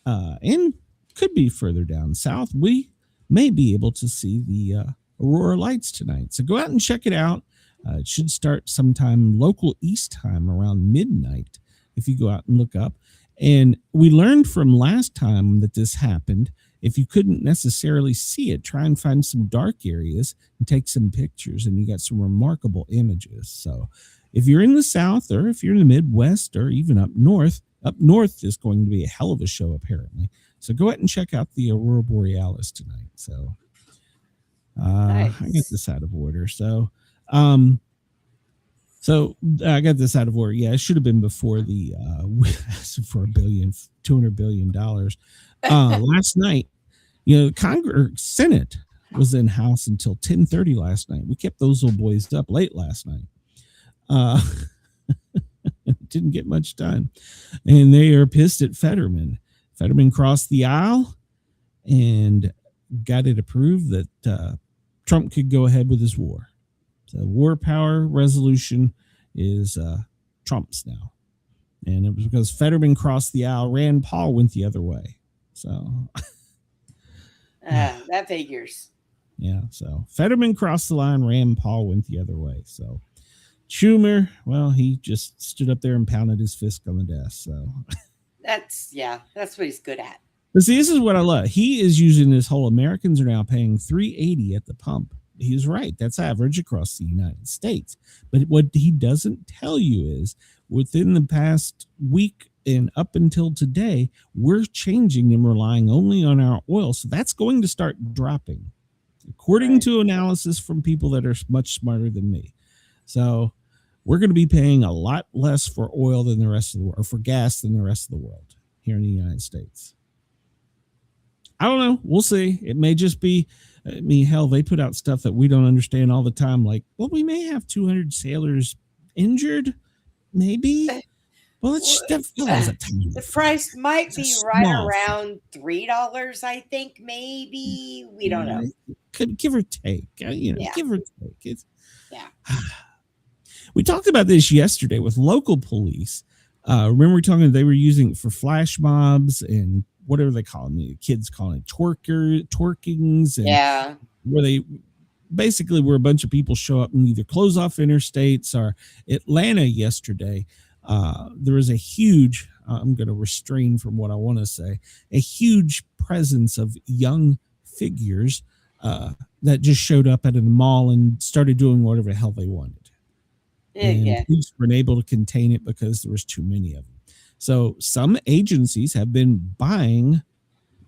and could be further down south, we may be able to see the aurora lights tonight. So go out and check it out. It should start sometime local East time around midnight if you go out and look up. And we learned from last time that this happened. If you couldn't necessarily see it, try and find some dark areas and take some pictures, and you got some remarkable images. So if you're in the South, or if you're in the Midwest, or even up north is going to be a hell of a show, apparently. So go ahead and check out the Aurora Borealis tonight. So Nice. I got this out of order. So I got this out of order. Yeah, it should have been before the for $200 billion. Last night, Congress, Senate was in House until 10:30 last night. We kept those little boys up late last night. Didn't get much done. And they are pissed at Fetterman. Fetterman crossed the aisle and got it approved that Trump could go ahead with his war. So war power resolution is Trump's now. And it was because Fetterman crossed the aisle. Rand Paul went the other way. So that figures. Yeah, so Fetterman crossed the line, Rand Paul went the other way. So Schumer, well, he just stood up there and pounded his fist on the desk. So that's what he's good at. But see, this is what I love. He is using this whole Americans are now paying $3.80 at the pump. He's right. That's average across the United States. But what he doesn't tell you is within the past week and up until today, we're changing and relying only on our oil. So that's going to start dropping, according to analysis from people that are much smarter than me. So we're going to be paying a lot less for oil than the rest of the world, or for gas than the rest of the world here in the United States. I don't know. We'll see. It may just be, hell, they put out stuff that we don't understand all the time. Like, well, we may have 200 sailors injured, maybe. Well, it's the price might be right around $3, I think, maybe. We don't know. Could give or take. Give or take. We talked about this yesterday with local police. Remember we talking? They were using it for flash mobs and whatever they call them. The kids call it twerkings. And where they basically where a bunch of people show up and either close off interstates or Atlanta yesterday. There was a huge, I'm going to restrain from what I want to say, a huge presence of young figures that just showed up at a mall and started doing whatever the hell they wanted. And police weren't able to contain it because there was too many of them. So some agencies have been buying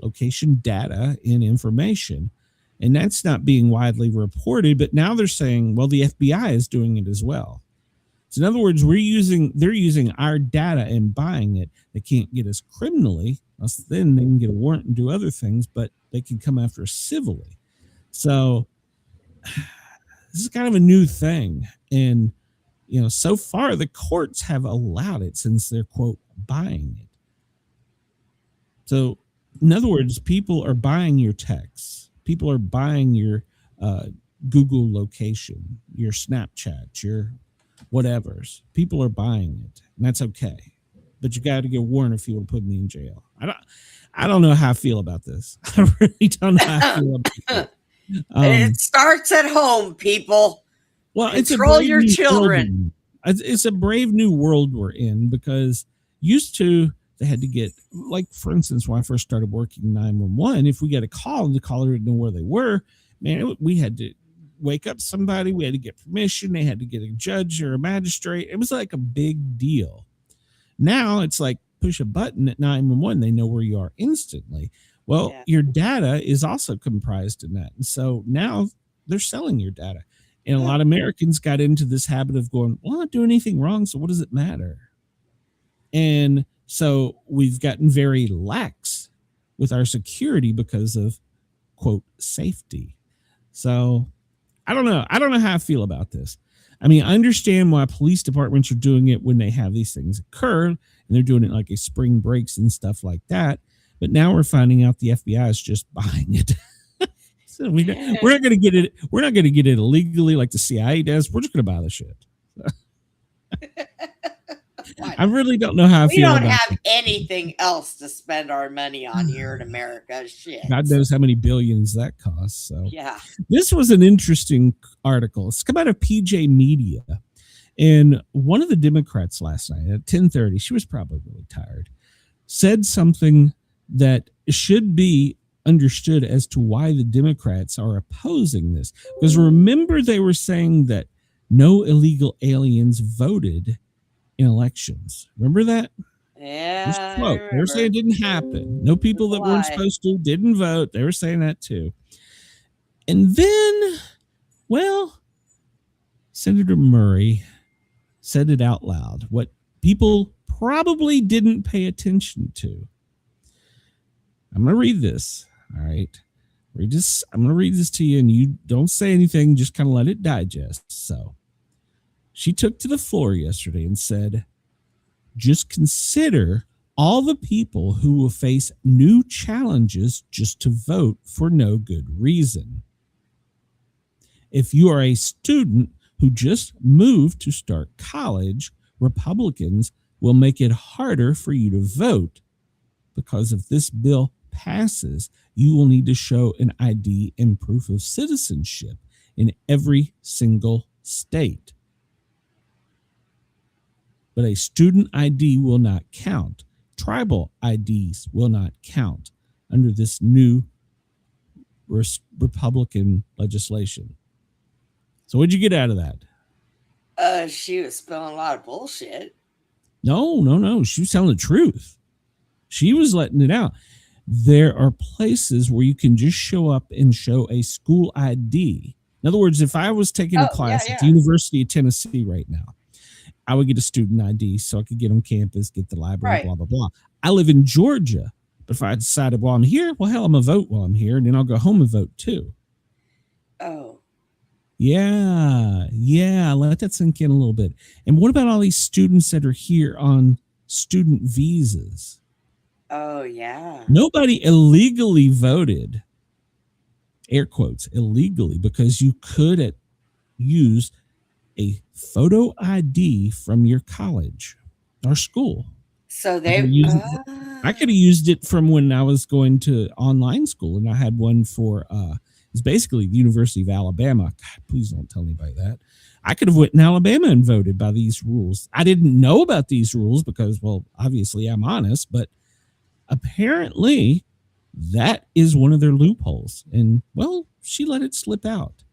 location data and information, and that's not being widely reported. But now they're saying, well, the FBI is doing it as well. So in other words, they're using our data and buying it. They can't get us criminally. Then they can get a warrant and do other things, but they can come after us civilly. So this is kind of a new thing. And, so far the courts have allowed it since they're, quote, buying it. So in other words, people are buying your texts. People are buying your Google location, your Snapchat, your whatever's. People are buying it, and that's okay. But you got to get a warrant if you want to put me in jail. I don't know how I feel about this. I really don't know how I feel about it. It starts at home, people. Well, control your children. It's a brave new world we're in, because used to they had to get, like, for instance, when I first started working 911, if we got a call, the caller didn't know where they were, man, we had to wake up somebody. We had to get permission. They had to get a judge or a magistrate. It was like a big deal. Now it's like push a button at 911. They know where you are instantly. Well, your data is also comprised in that. And so now they're selling your data. And a lot of Americans got into this habit of going, well, I'm not doing anything wrong, so what does it matter? And so we've gotten very lax with our security because of, quote, safety. So I don't know. I don't know how I feel about this. I mean, I understand why police departments are doing it when they have these things occur, and they're doing it like a spring breaks and stuff like that. But now we're finding out the FBI is just buying it. So we're not going to get it. We're not going to get it illegally like the CIA does. We're just going to buy the shit. I really don't know how I feel. We don't have anything else to spend our money on here in America. Shit. God knows how many billions that costs. So this was an interesting article. It's come out of PJ Media, and one of the Democrats last night at 10:30, she was probably really tired, said something that should be understood as to why the Democrats are opposing this. Because remember, they were saying that no illegal aliens voted in elections. Remember that? Yeah. They were saying it didn't happen. No people that weren't supposed to didn't vote. They were saying that too. And then, well, Senator Murray said it out loud, what people probably didn't pay attention to. I'm going to read this. All right. I'm going to read this to you, and you don't say anything, just kind of let it digest. So she took to the floor yesterday and said, just consider all the people who will face new challenges just to vote for no good reason. If you are a student who just moved to start college, Republicans will make it harder for you to vote because if this bill passes, you will need to show an ID and proof of citizenship in every single state. But a student ID will not count. Tribal IDs will not count under this new Republican legislation. So what'd you get out of that? She was spilling a lot of bullshit. No. She was telling the truth. She was letting it out. There are places where you can just show up and show a school ID. In other words, if I was taking a class at the University of Tennessee right now, I would get a student ID so I could get on campus, get the library, blah, blah, blah. I live in Georgia, but if I decided while I'm here, well, hell, I'm going to vote while I'm here, and then I'll go home and vote too. Oh. Yeah. Let that sink in a little bit. And what about all these students that are here on student visas? Oh, yeah. Nobody illegally voted, air quotes, illegally, because you could use a photo ID from your college or school. So I could have used it from when I was going to online school, and I had one for it's basically the University of Alabama. God, please don't tell anybody that. I could have went in Alabama and voted by these rules. I didn't know about these rules because, well, obviously I'm honest, but apparently that is one of their loopholes. And, well, she let it slip out.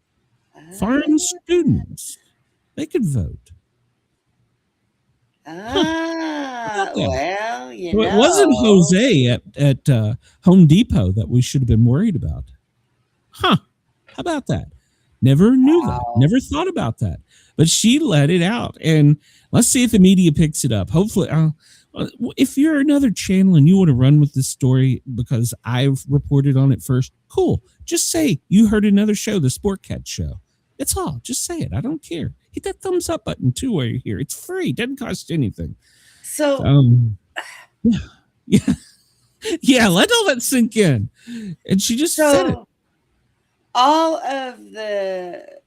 Foreign students, they could vote. Well, you So know. it wasn't Jose at Home Depot that we should have been worried about. Huh. How about that? Never knew that. Never thought about that. But she let it out. And let's see if the media picks it up. Hopefully, if you're another channel and you want to run with this story because I've reported on it first, cool. Just say you heard another show, the Sportcat show. That's all. Just say it. I don't care. Hit that thumbs up button too while you're here. It's free. Doesn't cost anything. So, yeah. Let all that sink in. And she just said it. All of the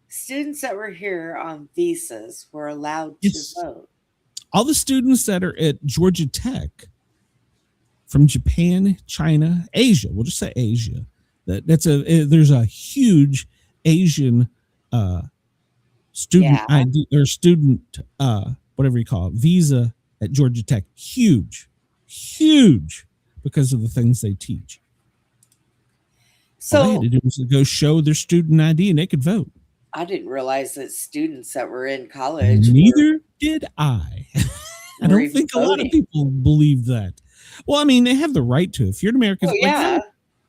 students that were here on visas were allowed to vote. All the students that are at Georgia Tech from Japan, China, Asia, we'll just say Asia. There's a huge Asian student ID or student whatever you call it, visa at Georgia Tech. Huge because of the things they teach. So all they had to do was go show their student ID and they could vote. I didn't realize that students that were in college. Neither did I. I don't think a lot of people believe that. Well, I mean, they have the right to. If you're an American,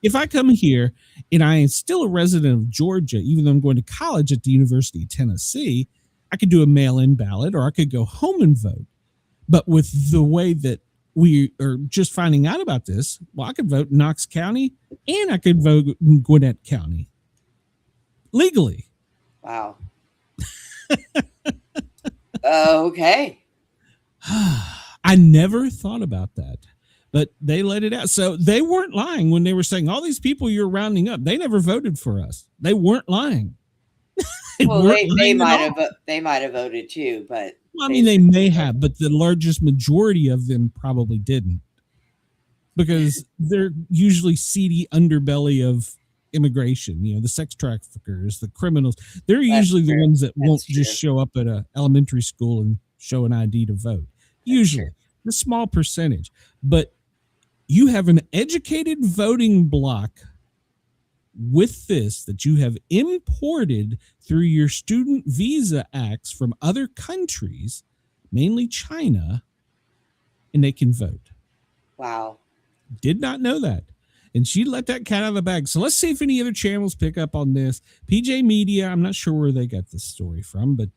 if I come here and I am still a resident of Georgia, even though I'm going to college at the University of Tennessee, I could do a mail-in ballot or I could go home and vote. But with the way that we are just finding out about this, well, I could vote in Knox County and I could vote in Gwinnett County legally. Wow. Okay. I never thought about that, but they let it out. So they weren't lying when they were saying all these people you're rounding up. They never voted for us. They weren't lying. They might have voted too, but well, I mean, they may have, but the largest majority of them probably didn't, because they're usually seedy underbelly of immigration. You know, the sex traffickers, the criminals. They're usually the ones that won't just show up at a elementary school and show an ID to vote. Usually, a small percentage, but you have an educated voting bloc with this that you have imported through your student visa acts from other countries, mainly China, and they can vote. Wow. Did not know that. And she let that cat out of the bag. So let's see if any other channels pick up on this. PJ Media, I'm not sure where they got this story from, but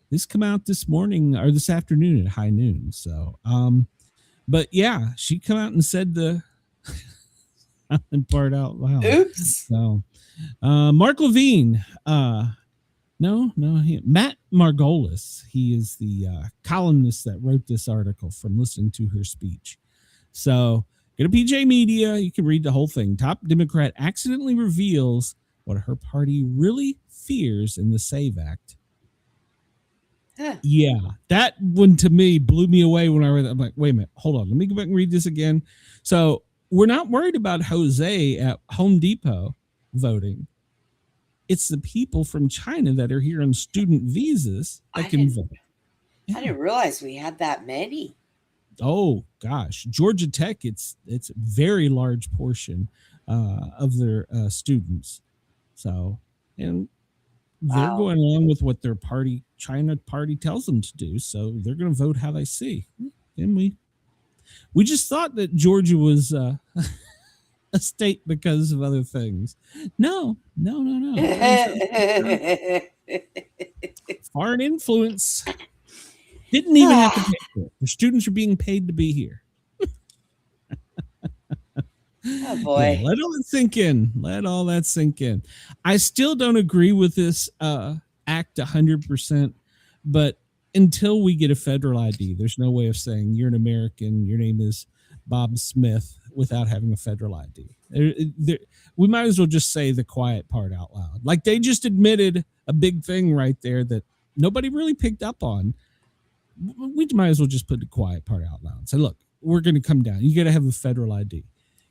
this come out this morning or this afternoon at high noon. So, but yeah, she come out and said part out loud. Oops. So, Mark Levine, Matt Margolis. He is the columnist that wrote this article from listening to her speech. So, go to PJ Media. You can read the whole thing. Top Democrat accidentally reveals what her party really fears in the SAVE Act. Huh. Yeah, that one to me blew me away when I read that. I'm like, wait a minute, hold on. Let me go back and read this again. So we're not worried about Jose at Home Depot voting. It's the people from China that are here on student visas that can vote. I didn't realize we had that many. Oh gosh, Georgia Tech, it's a very large portion of their students. So, and they're going along with what their China party tells them to do. So they're going to vote how they see. And we just thought that Georgia was a state because of other things. No. Foreign influence. Didn't even have to pay for it. The students are being paid to be here. Oh boy. Yeah, let all that sink in. Let all that sink in. I still don't agree with this act 100%, but until we get a federal ID, there's no way of saying you're an American, your name is Bob Smith without having a federal ID. We might as well just say the quiet part out loud. Like they just admitted a big thing right there that nobody really picked up on. We might as well just put the quiet part out loud. Say, look, we're going to come down. You got to have a federal ID.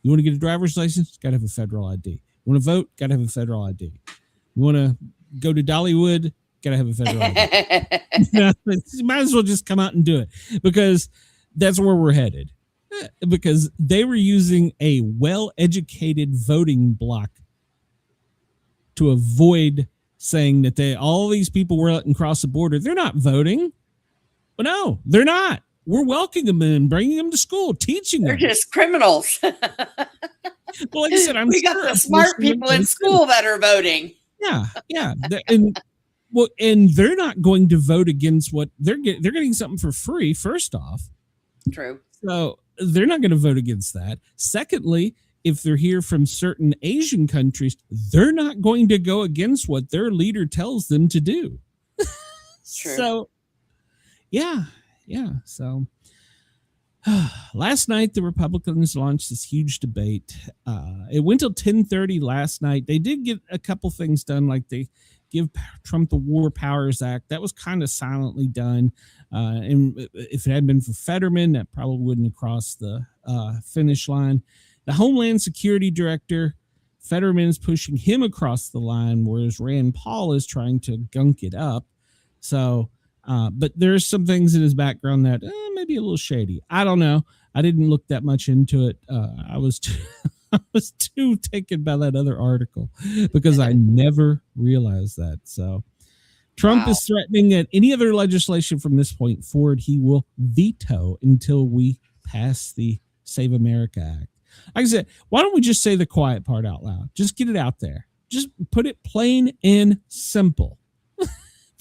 You want to get a driver's license? Got to have a federal ID. You want to vote? Got to have a federal ID. You want to go to Dollywood? Got to have a federal ID. You might as well just come out and do it because that's where we're headed. Because they were using a well-educated voting block to avoid saying that all these people were letting cross the border. They're not voting. But no, they're not. We're welcoming them in, bringing them to school, teaching them. They're just criminals. Well, like I said, we got the smart people in school that are voting. Yeah. And they're not going to vote against what they're getting something for free. First off, true. So they're not going to vote against that. Secondly, if they're here from certain Asian countries, they're not going to go against what their leader tells them to do. True. So, yeah. So last night, the Republicans launched this huge debate. It went till 10:30 last night. They did get a couple things done, like they give Trump the War Powers Act. That was kind of silently done. And if it had been for Fetterman, that probably wouldn't have crossed the finish line. The Homeland Security Director, Fetterman's pushing him across the line, whereas Rand Paul is trying to gunk it up. So, but there's some things in his background that maybe a little shady. I don't know. I didn't look that much into it. I was too taken by that other article because I never realized that. So Trump is threatening that any other legislation from this point forward, he will veto until we pass the Save America Act. Like I said, why don't we just say the quiet part out loud? Just get it out there. Just put it plain and simple.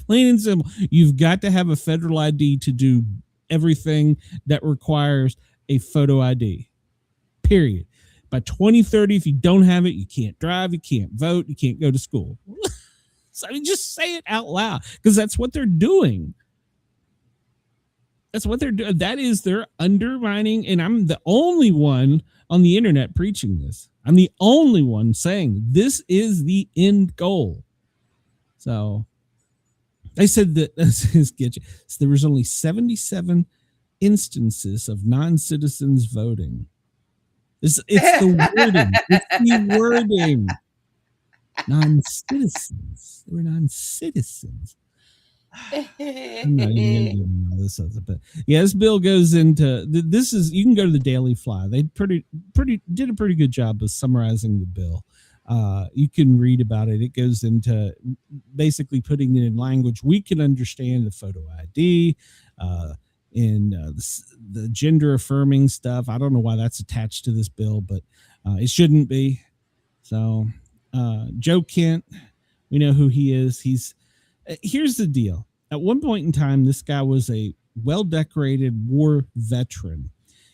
Plain and simple. You've got to have a federal ID to do everything that requires a photo ID. Period. By 2030, if you don't have it, you can't drive, you can't vote, you can't go to school. So I mean, just say it out loud because that's what they're doing. That's what they're doing. That is, they're undermining, and I'm the only one on the internet preaching this. I'm the only one saying this is the end goal. So they said that so there was only 77 instances of non-citizens voting. It's the wording. It's the wording. Non-citizens. They were non-citizens. I'm not even doing all this other, but yeah, this bill goes into this is you can go to the Daily Fly. They did a pretty good job of summarizing the bill. You can read about it. It goes into basically putting it in language we can understand, the photo ID, and the gender affirming stuff. I don't know why that's attached to this bill, but it shouldn't be. So Joe Kent, we know who he is. Here's the deal. At one point in time, this guy was a well-decorated war veteran.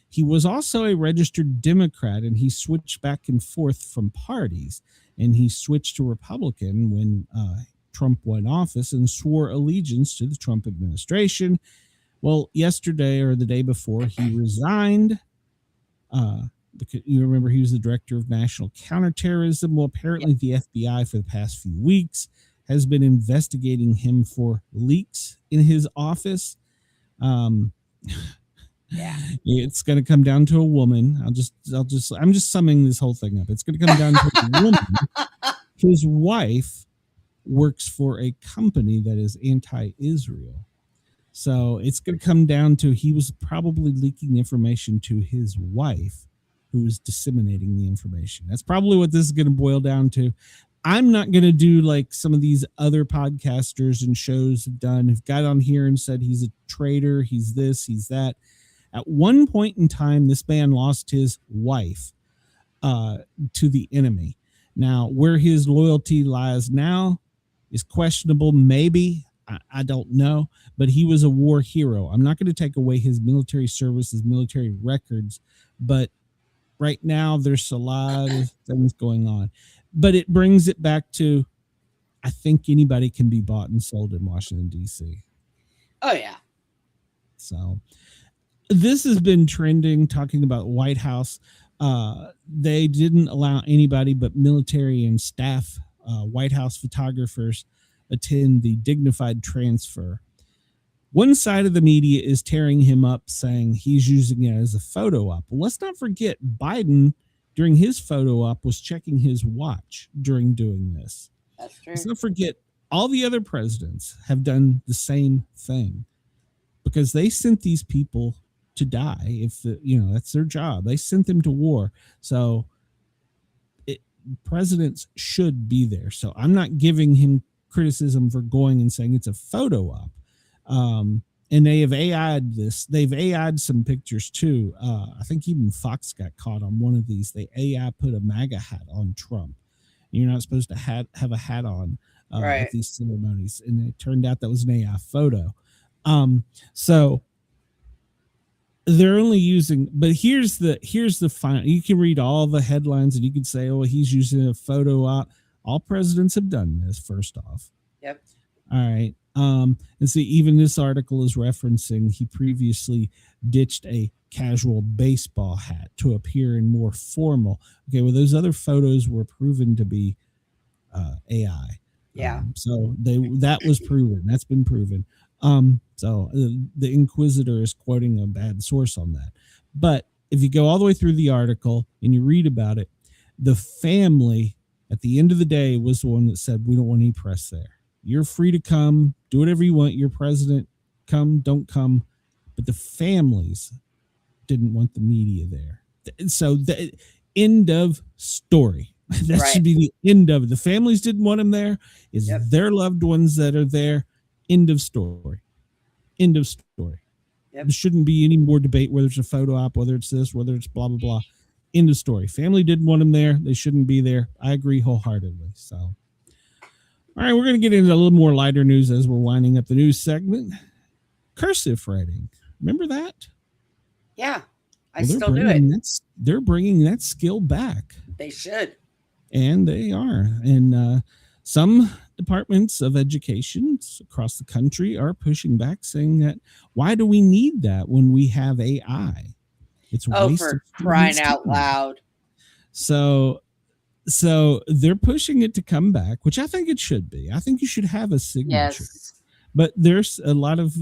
He was also a registered Democrat, and he switched back and forth from parties. And he switched to Republican when Trump won office and swore allegiance to the Trump administration. Well, yesterday or the day before, he resigned. Because you remember he was the director of national counterterrorism. Well, apparently the FBI for the past few weeks has been investigating him for leaks in his office. It's going to come down to a woman. I'm just summing this whole thing up. It's going to come down to a woman. His wife works for a company that is anti-Israel. So it's going to come down to he was probably leaking information to his wife, who was disseminating the information. That's probably what this is going to boil down to. I'm not going to do like some of these other podcasters and shows have done, who've got on here and said he's a traitor, he's this, he's that. At one point in time, this man lost his wife to the enemy. Now, where his loyalty lies now is questionable. Maybe, I don't know, but he was a war hero. I'm not going to take away his military service, his military records, but right now there's a lot of things going on. But it brings it back to, I think anybody can be bought and sold in Washington, D.C. Oh, yeah. So this has been trending, talking about White House. They didn't allow anybody but military and staff, White House photographers, attend the dignified transfer. One side of the media is tearing him up, saying he's using it as a photo op. Well, let's not forget Biden, during his photo op, was checking his watch during doing this. That's true. Let's not forget all the other presidents have done the same thing, because they sent these people to die. If that's their job. They sent them to war. So presidents should be there. So I'm not giving him criticism for going and saying it's a photo op. And they have AI'd this. They've AI'd some pictures too. I think even Fox got caught on one of these. They AI put a MAGA hat on Trump. You're not supposed to have a hat on at these ceremonies. And it turned out that was an AI photo. So they're only using, but here's the final. You can read all the headlines and you can say, oh, he's using a photo op. All presidents have done this, first off. Yep. All right. And see, even this article is referencing he previously ditched a casual baseball hat to appear in more formal. Okay, well, those other photos were proven to be AI. Yeah. So that was proven. That's been proven. So the Inquisitor is quoting a bad source on that. But if you go all the way through the article and you read about it, the family at the end of the day was the one that said, we don't want any press there. You're free to come, do whatever you want. You're president, come, don't come. But the families didn't want the media there. So the end of story. That should be the end of it. The families didn't want him there. It's their loved ones that are there. End of story. End of story. Yep. There shouldn't be any more debate whether it's a photo op, whether it's this, whether it's blah, blah, blah. End of story. Family didn't want him there. They shouldn't be there. I agree wholeheartedly. So, all right, we're going to get into a little more lighter news as we're winding up the news segment. Cursive writing. Remember that? Yeah, I still do it. They're bringing that skill back. They should. And they are. And some departments of education across the country are pushing back, saying that why do we need that when we have AI? It's for crying out loud. So they're pushing it to come back, which I think it should be. I think you should have a signature. Yes. But there's a lot of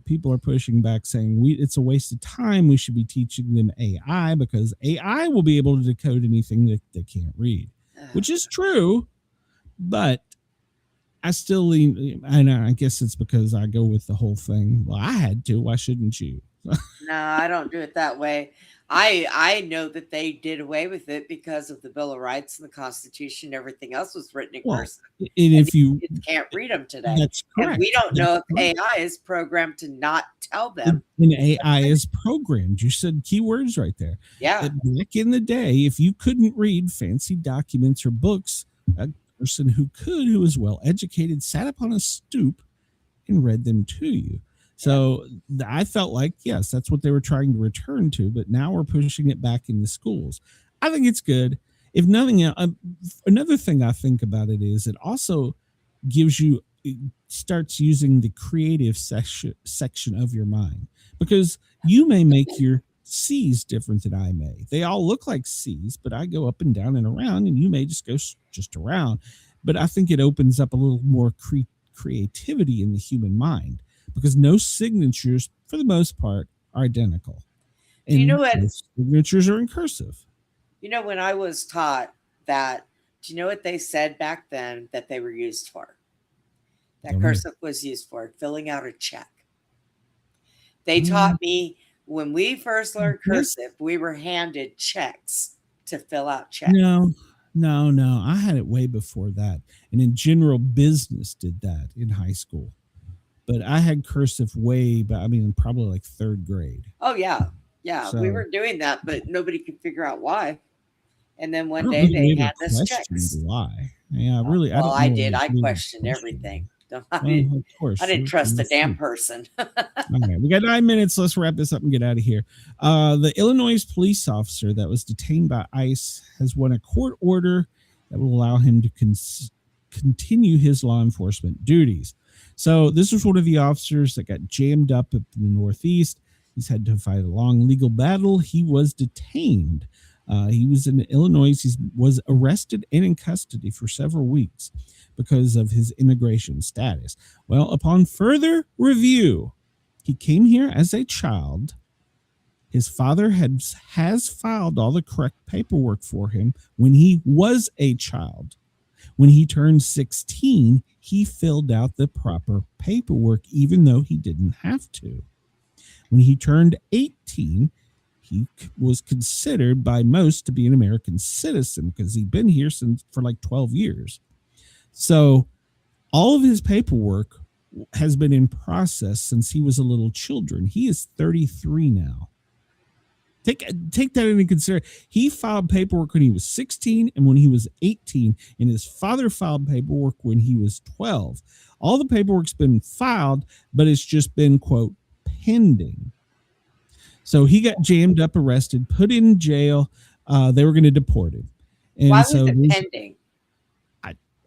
people are pushing back, saying it's a waste of time. We should be teaching them AI because AI will be able to decode anything that they can't read, which is true. But I still lean, and I guess it's because I go with the whole thing. Well, I had to. Why shouldn't you? No, I don't do it that way. I know that they did away with it because of the Bill of Rights and the Constitution. Everything else was written in cursive. And if you can't read them today, that's correct. And we don't know if AI is programmed to not tell them. And AI is programmed. You said keywords right there. Yeah. Back in the day, if you couldn't read fancy documents or books, a person who was well educated sat up on a stoop and read them to you. So I felt like, yes, that's what they were trying to return to, but now we're pushing it back in the schools. I think it's good. If nothing else, another thing I think about it is it also gives you, it starts using the creative section of your mind, because you may make your C's different than I may. They all look like C's, but I go up and down and around, and you may just go just around. But I think it opens up a little more creativity in the human mind, because no signatures, for the most part, are identical. And Do you know what? most signatures are in cursive. You know, when I was taught that, do you know what they said back then that they were used for? That Don't know. cursive was used for filling out a check. They taught me when we first learned Yes. cursive, we were handed checks to fill out checks. No. I had it way before that. And in general business did that in high school. But I had cursive way back, probably like third grade. Oh, yeah. Yeah, we So- were doing that, but nobody could figure out why. And then I one don't day think they we ever had us questioned checks. why. Yeah, really. Well, don't I know did. if I we ever questioned everything. I Well, didn't, of course. I didn't you're trust the innocent. damn person. All right, we got 9 minutes. Let's wrap this up and get out of here. The Illinois police officer that was detained by ICE has won a court order that will allow him to continue his law enforcement duties. So this was one of the officers that got jammed up in the Northeast. He's had to fight a long legal battle. He was detained. He was in Illinois. He was arrested and in custody for several weeks because of his immigration status. Well, upon further review, he came here as a child. His father has filed all the correct paperwork for him when he was a child. When he turned 16, he filled out the proper paperwork, even though he didn't have to. When he turned 18, he was considered by most to be an American citizen because he'd been here for like 12 years. So all of his paperwork has been in process since he was a little children. He is 33 now. Take that into consideration. He filed paperwork when he was 16 and when he was 18, and his father filed paperwork when he was 12. All the paperwork's been filed, but it's just been, quote, pending. So he got jammed up, arrested, put in jail. They were going to deport him. And Why was so it pending?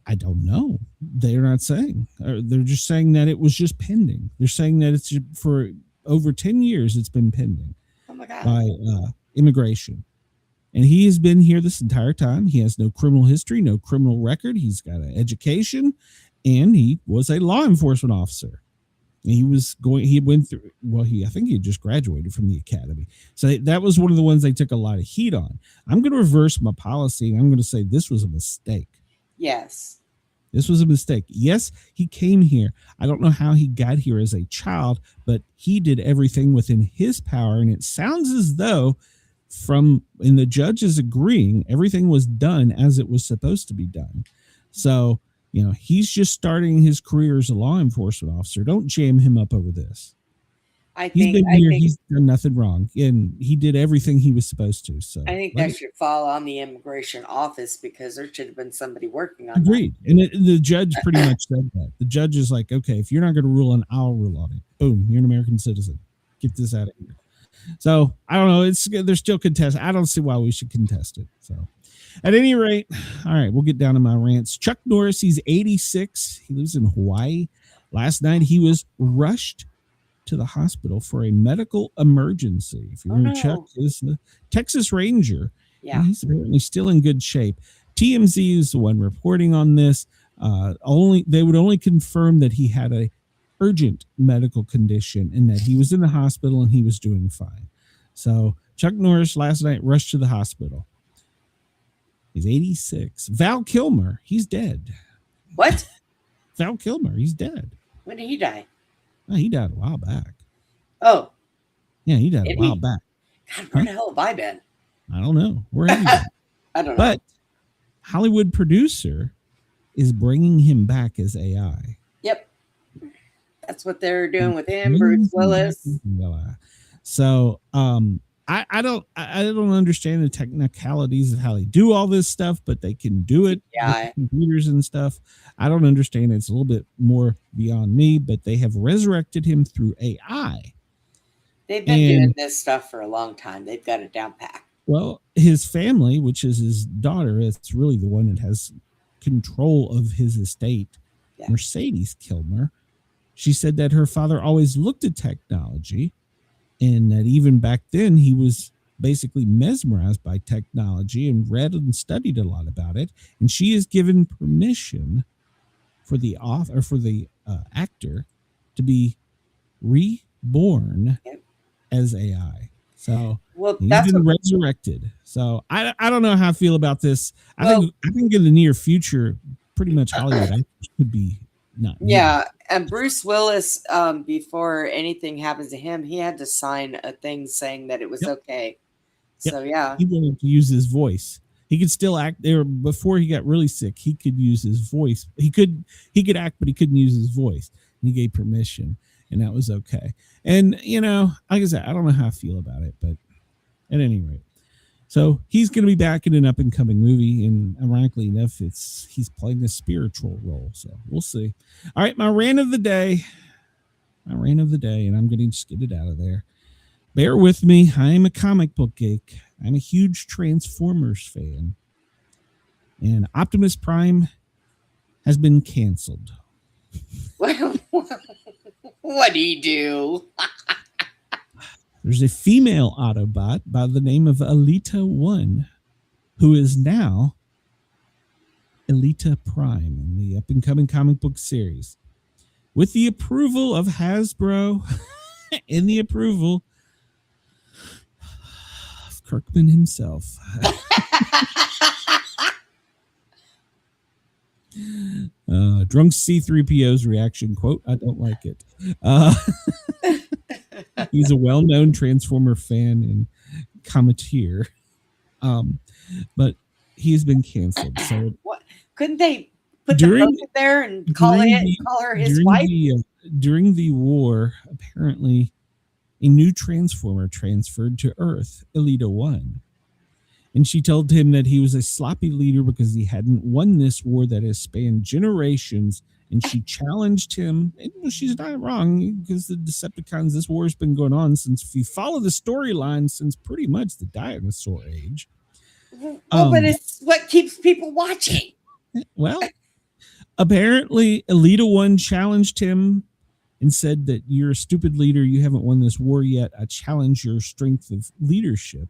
I don't know. They're not saying. They're just saying that it was just pending. They're saying that it's for over 10 years it's been pending Oh my God. by immigration. And he has been here this entire time. He has no criminal history, no criminal record. He's got an education, and he was a law enforcement officer. And I think he had just graduated from the academy. So that was one of the ones they took a lot of heat on. I'm going to reverse my policy, and I'm going to say this was a mistake. Yes. This was a mistake. Yes, he came here. I don't know how he got here as a child, but he did everything within his power. And it sounds as though and the judge is agreeing, everything was done as it was supposed to be done. So, he's just starting his career as a law enforcement officer. Don't jam him up over this. He's done nothing wrong, and he did everything he was supposed to. So I think that should fall on the immigration office because there should have been somebody working on agreed. And the judge pretty much said that. The judge is like, okay, if you're not going to rule on, I'll rule on it. Boom, you're an American citizen. Get this out of here. So I don't know. They're still contested. I don't see why we should contest it. So at any rate, all right, we'll get down to my rants. Chuck Norris, he's 86. He lives in Hawaii. Last night he was rushed to the hospital for a medical emergency. If you remember, Chuck is the Texas Ranger. Yeah. He's apparently still in good shape. TMZ is the one reporting on this. They would only confirm that he had a urgent medical condition and that he was in the hospital and he was doing fine. So Chuck Norris last night rushed to the hospital. He's 86. Val Kilmer, he's dead. What? Val Kilmer, he's dead. When did he die? Oh, he died a while back. Oh. Yeah, he died a Did while he? back. God, where the hell have I been? I don't know. Where have you been? I don't know. But Hollywood producer is bringing him back as AI. Yep. That's what they're doing with him, Bruce Willis. So, I don't understand the technicalities of how they do all this stuff, but they can do it Yeah. with computers and stuff. I don't understand. It's a little bit more beyond me, but they have resurrected him through AI. They've been doing this stuff for a long time. They've got it down pat. Well, his family, which is his daughter, it's really the one that has control of his estate. Yeah. Mercedes Kilmer. She said that her father always looked at technology, and that even back then he was basically mesmerized by technology and read and studied a lot about it. And she has given permission for the author, for the actor, to be reborn as AI. So he's been resurrected. So I don't know how I feel about this. I think in the near future, pretty much Hollywood actors could be not. Yeah, and Bruce Willis, before anything happens to him, he had to sign a thing saying that it was okay. So yeah, he wanted to use his voice. He could still act there before he got really sick. He could use his voice. He could act, but he couldn't use his voice. And he gave permission, and that was okay. And like I said, I don't know how I feel about it, but at any rate, so he's going to be back in an up and coming movie, and ironically enough, he's playing a spiritual role. So we'll see. All right, my rant of the day, and I'm going to just get it out of there. Bear with me. I'm a comic book geek. I'm a huge Transformers fan, and Optimus Prime has been canceled. What'd he do? There's a female Autobot by the name of Alita 1, who is now Alita Prime in the up-and-coming comic book series. With the approval of Hasbro and the approval of Kirkman himself. Drunk C-3PO's reaction, quote, "I don't like it." He's a well-known Transformer fan and commentator, but he's been canceled. So what couldn't they put the book in there and call her his wife? During the war, apparently, a new Transformer transferred to Earth, Alita 1. And she told him that he was a sloppy leader because he hadn't won this war that has spanned generations. And she challenged him. And she's not wrong, because the Decepticons, this war has been going on since, if you follow the storyline, since pretty much the dinosaur age. But it's what keeps people watching. Well, apparently Alita 1 challenged him and said that you're a stupid leader. You haven't won this war yet. I challenge your strength of leadership.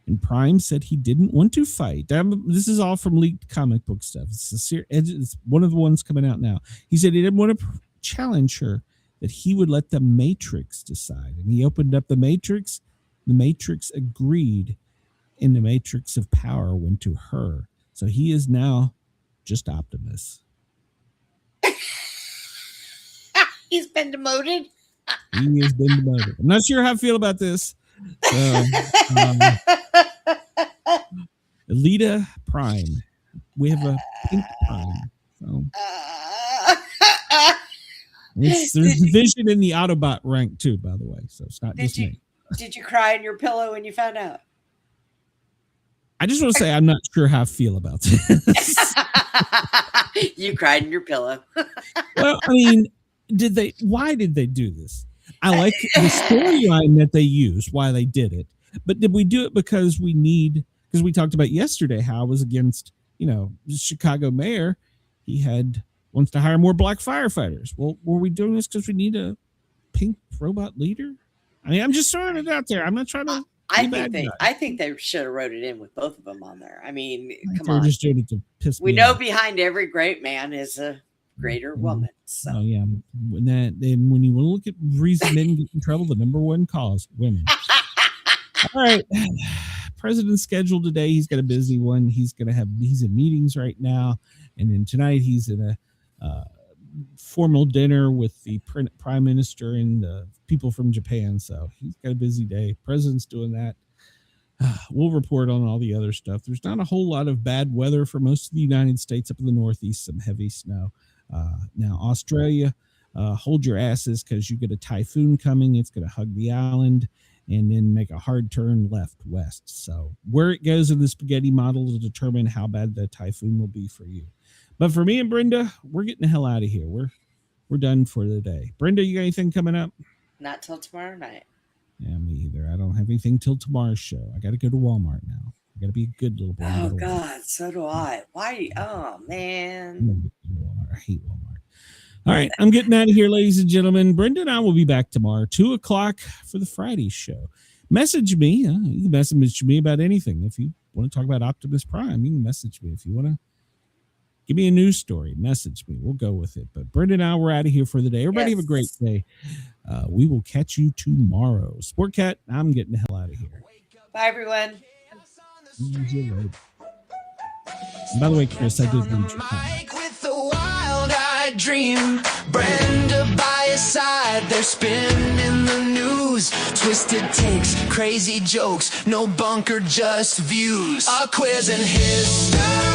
And Prime said he didn't want to fight. This is all from leaked comic book stuff. It's one of the ones coming out now. He said he didn't want to challenge her, that he would let the Matrix decide. And he opened up the Matrix. The Matrix agreed, and the Matrix of power went to her. So he is now just Optimus. He's been demoted. He has been demoted. I'm not sure how I feel about this. So, Alita Prime. We have a pink Prime. So there's division in the Autobot rank too, by the way. So it's not just me. Did you cry in your pillow when you found out? I just want to say I'm not sure how I feel about this. You cried in your pillow. Well, I mean, why did they do this? I like the storyline that they used, why they did it. But did we do it because we talked about yesterday how I was against, the Chicago mayor. He wants to hire more black firefighters. Well, were we doing this because we need a pink robot leader? I mean, I'm just throwing it out there. I'm not trying to. I think they should have wrote it in with both of them on there. I mean, come on. They're just doing it to piss me off. off. Behind every great man is a greater woman. So. Oh yeah, when you want to look at reason men get in trouble, the number one cause, women. All right, President's schedule today. He's got a busy one. He's in meetings right now, and then tonight he's in a formal dinner with the prime minister and the people from Japan. So he's got a busy day. President's doing that. We'll report on all the other stuff. There's not a whole lot of bad weather for most of the United States. Up in the Northeast, some heavy snow. Now Australia, hold your asses, because you get a typhoon coming. It's going to hug the island, and then make a hard turn left west. So where it goes in the spaghetti model will determine how bad the typhoon will be for you. But for me and Brenda, we're getting the hell out of here. We're done for the day. Brenda, you got anything coming up? Not till tomorrow night. Yeah, me either. I don't have anything till tomorrow's show. I got to go to Walmart now. I got to be a good little boy. Oh, God, so do I. Why? Oh, man. I hate Walmart. All right, I'm getting out of here, ladies and gentlemen. Brenda and I will be back tomorrow, 2:00 for the Friday show. Message me. You can message me about anything. If you want to talk about Optimus Prime, you can message me. If you want to give me a news story, message me. We'll go with it. But Brenda and I, we're out of here for the day. Everybody have a great day. We will catch you tomorrow. Sportcat, I'm getting the hell out of here. Bye, everyone. And by the way, Chris, I did read your comment. With the wild-eyed dream, Brenda by his side, they're spinning the news. Twisted takes, crazy jokes, no bunker, just views. A quiz and history.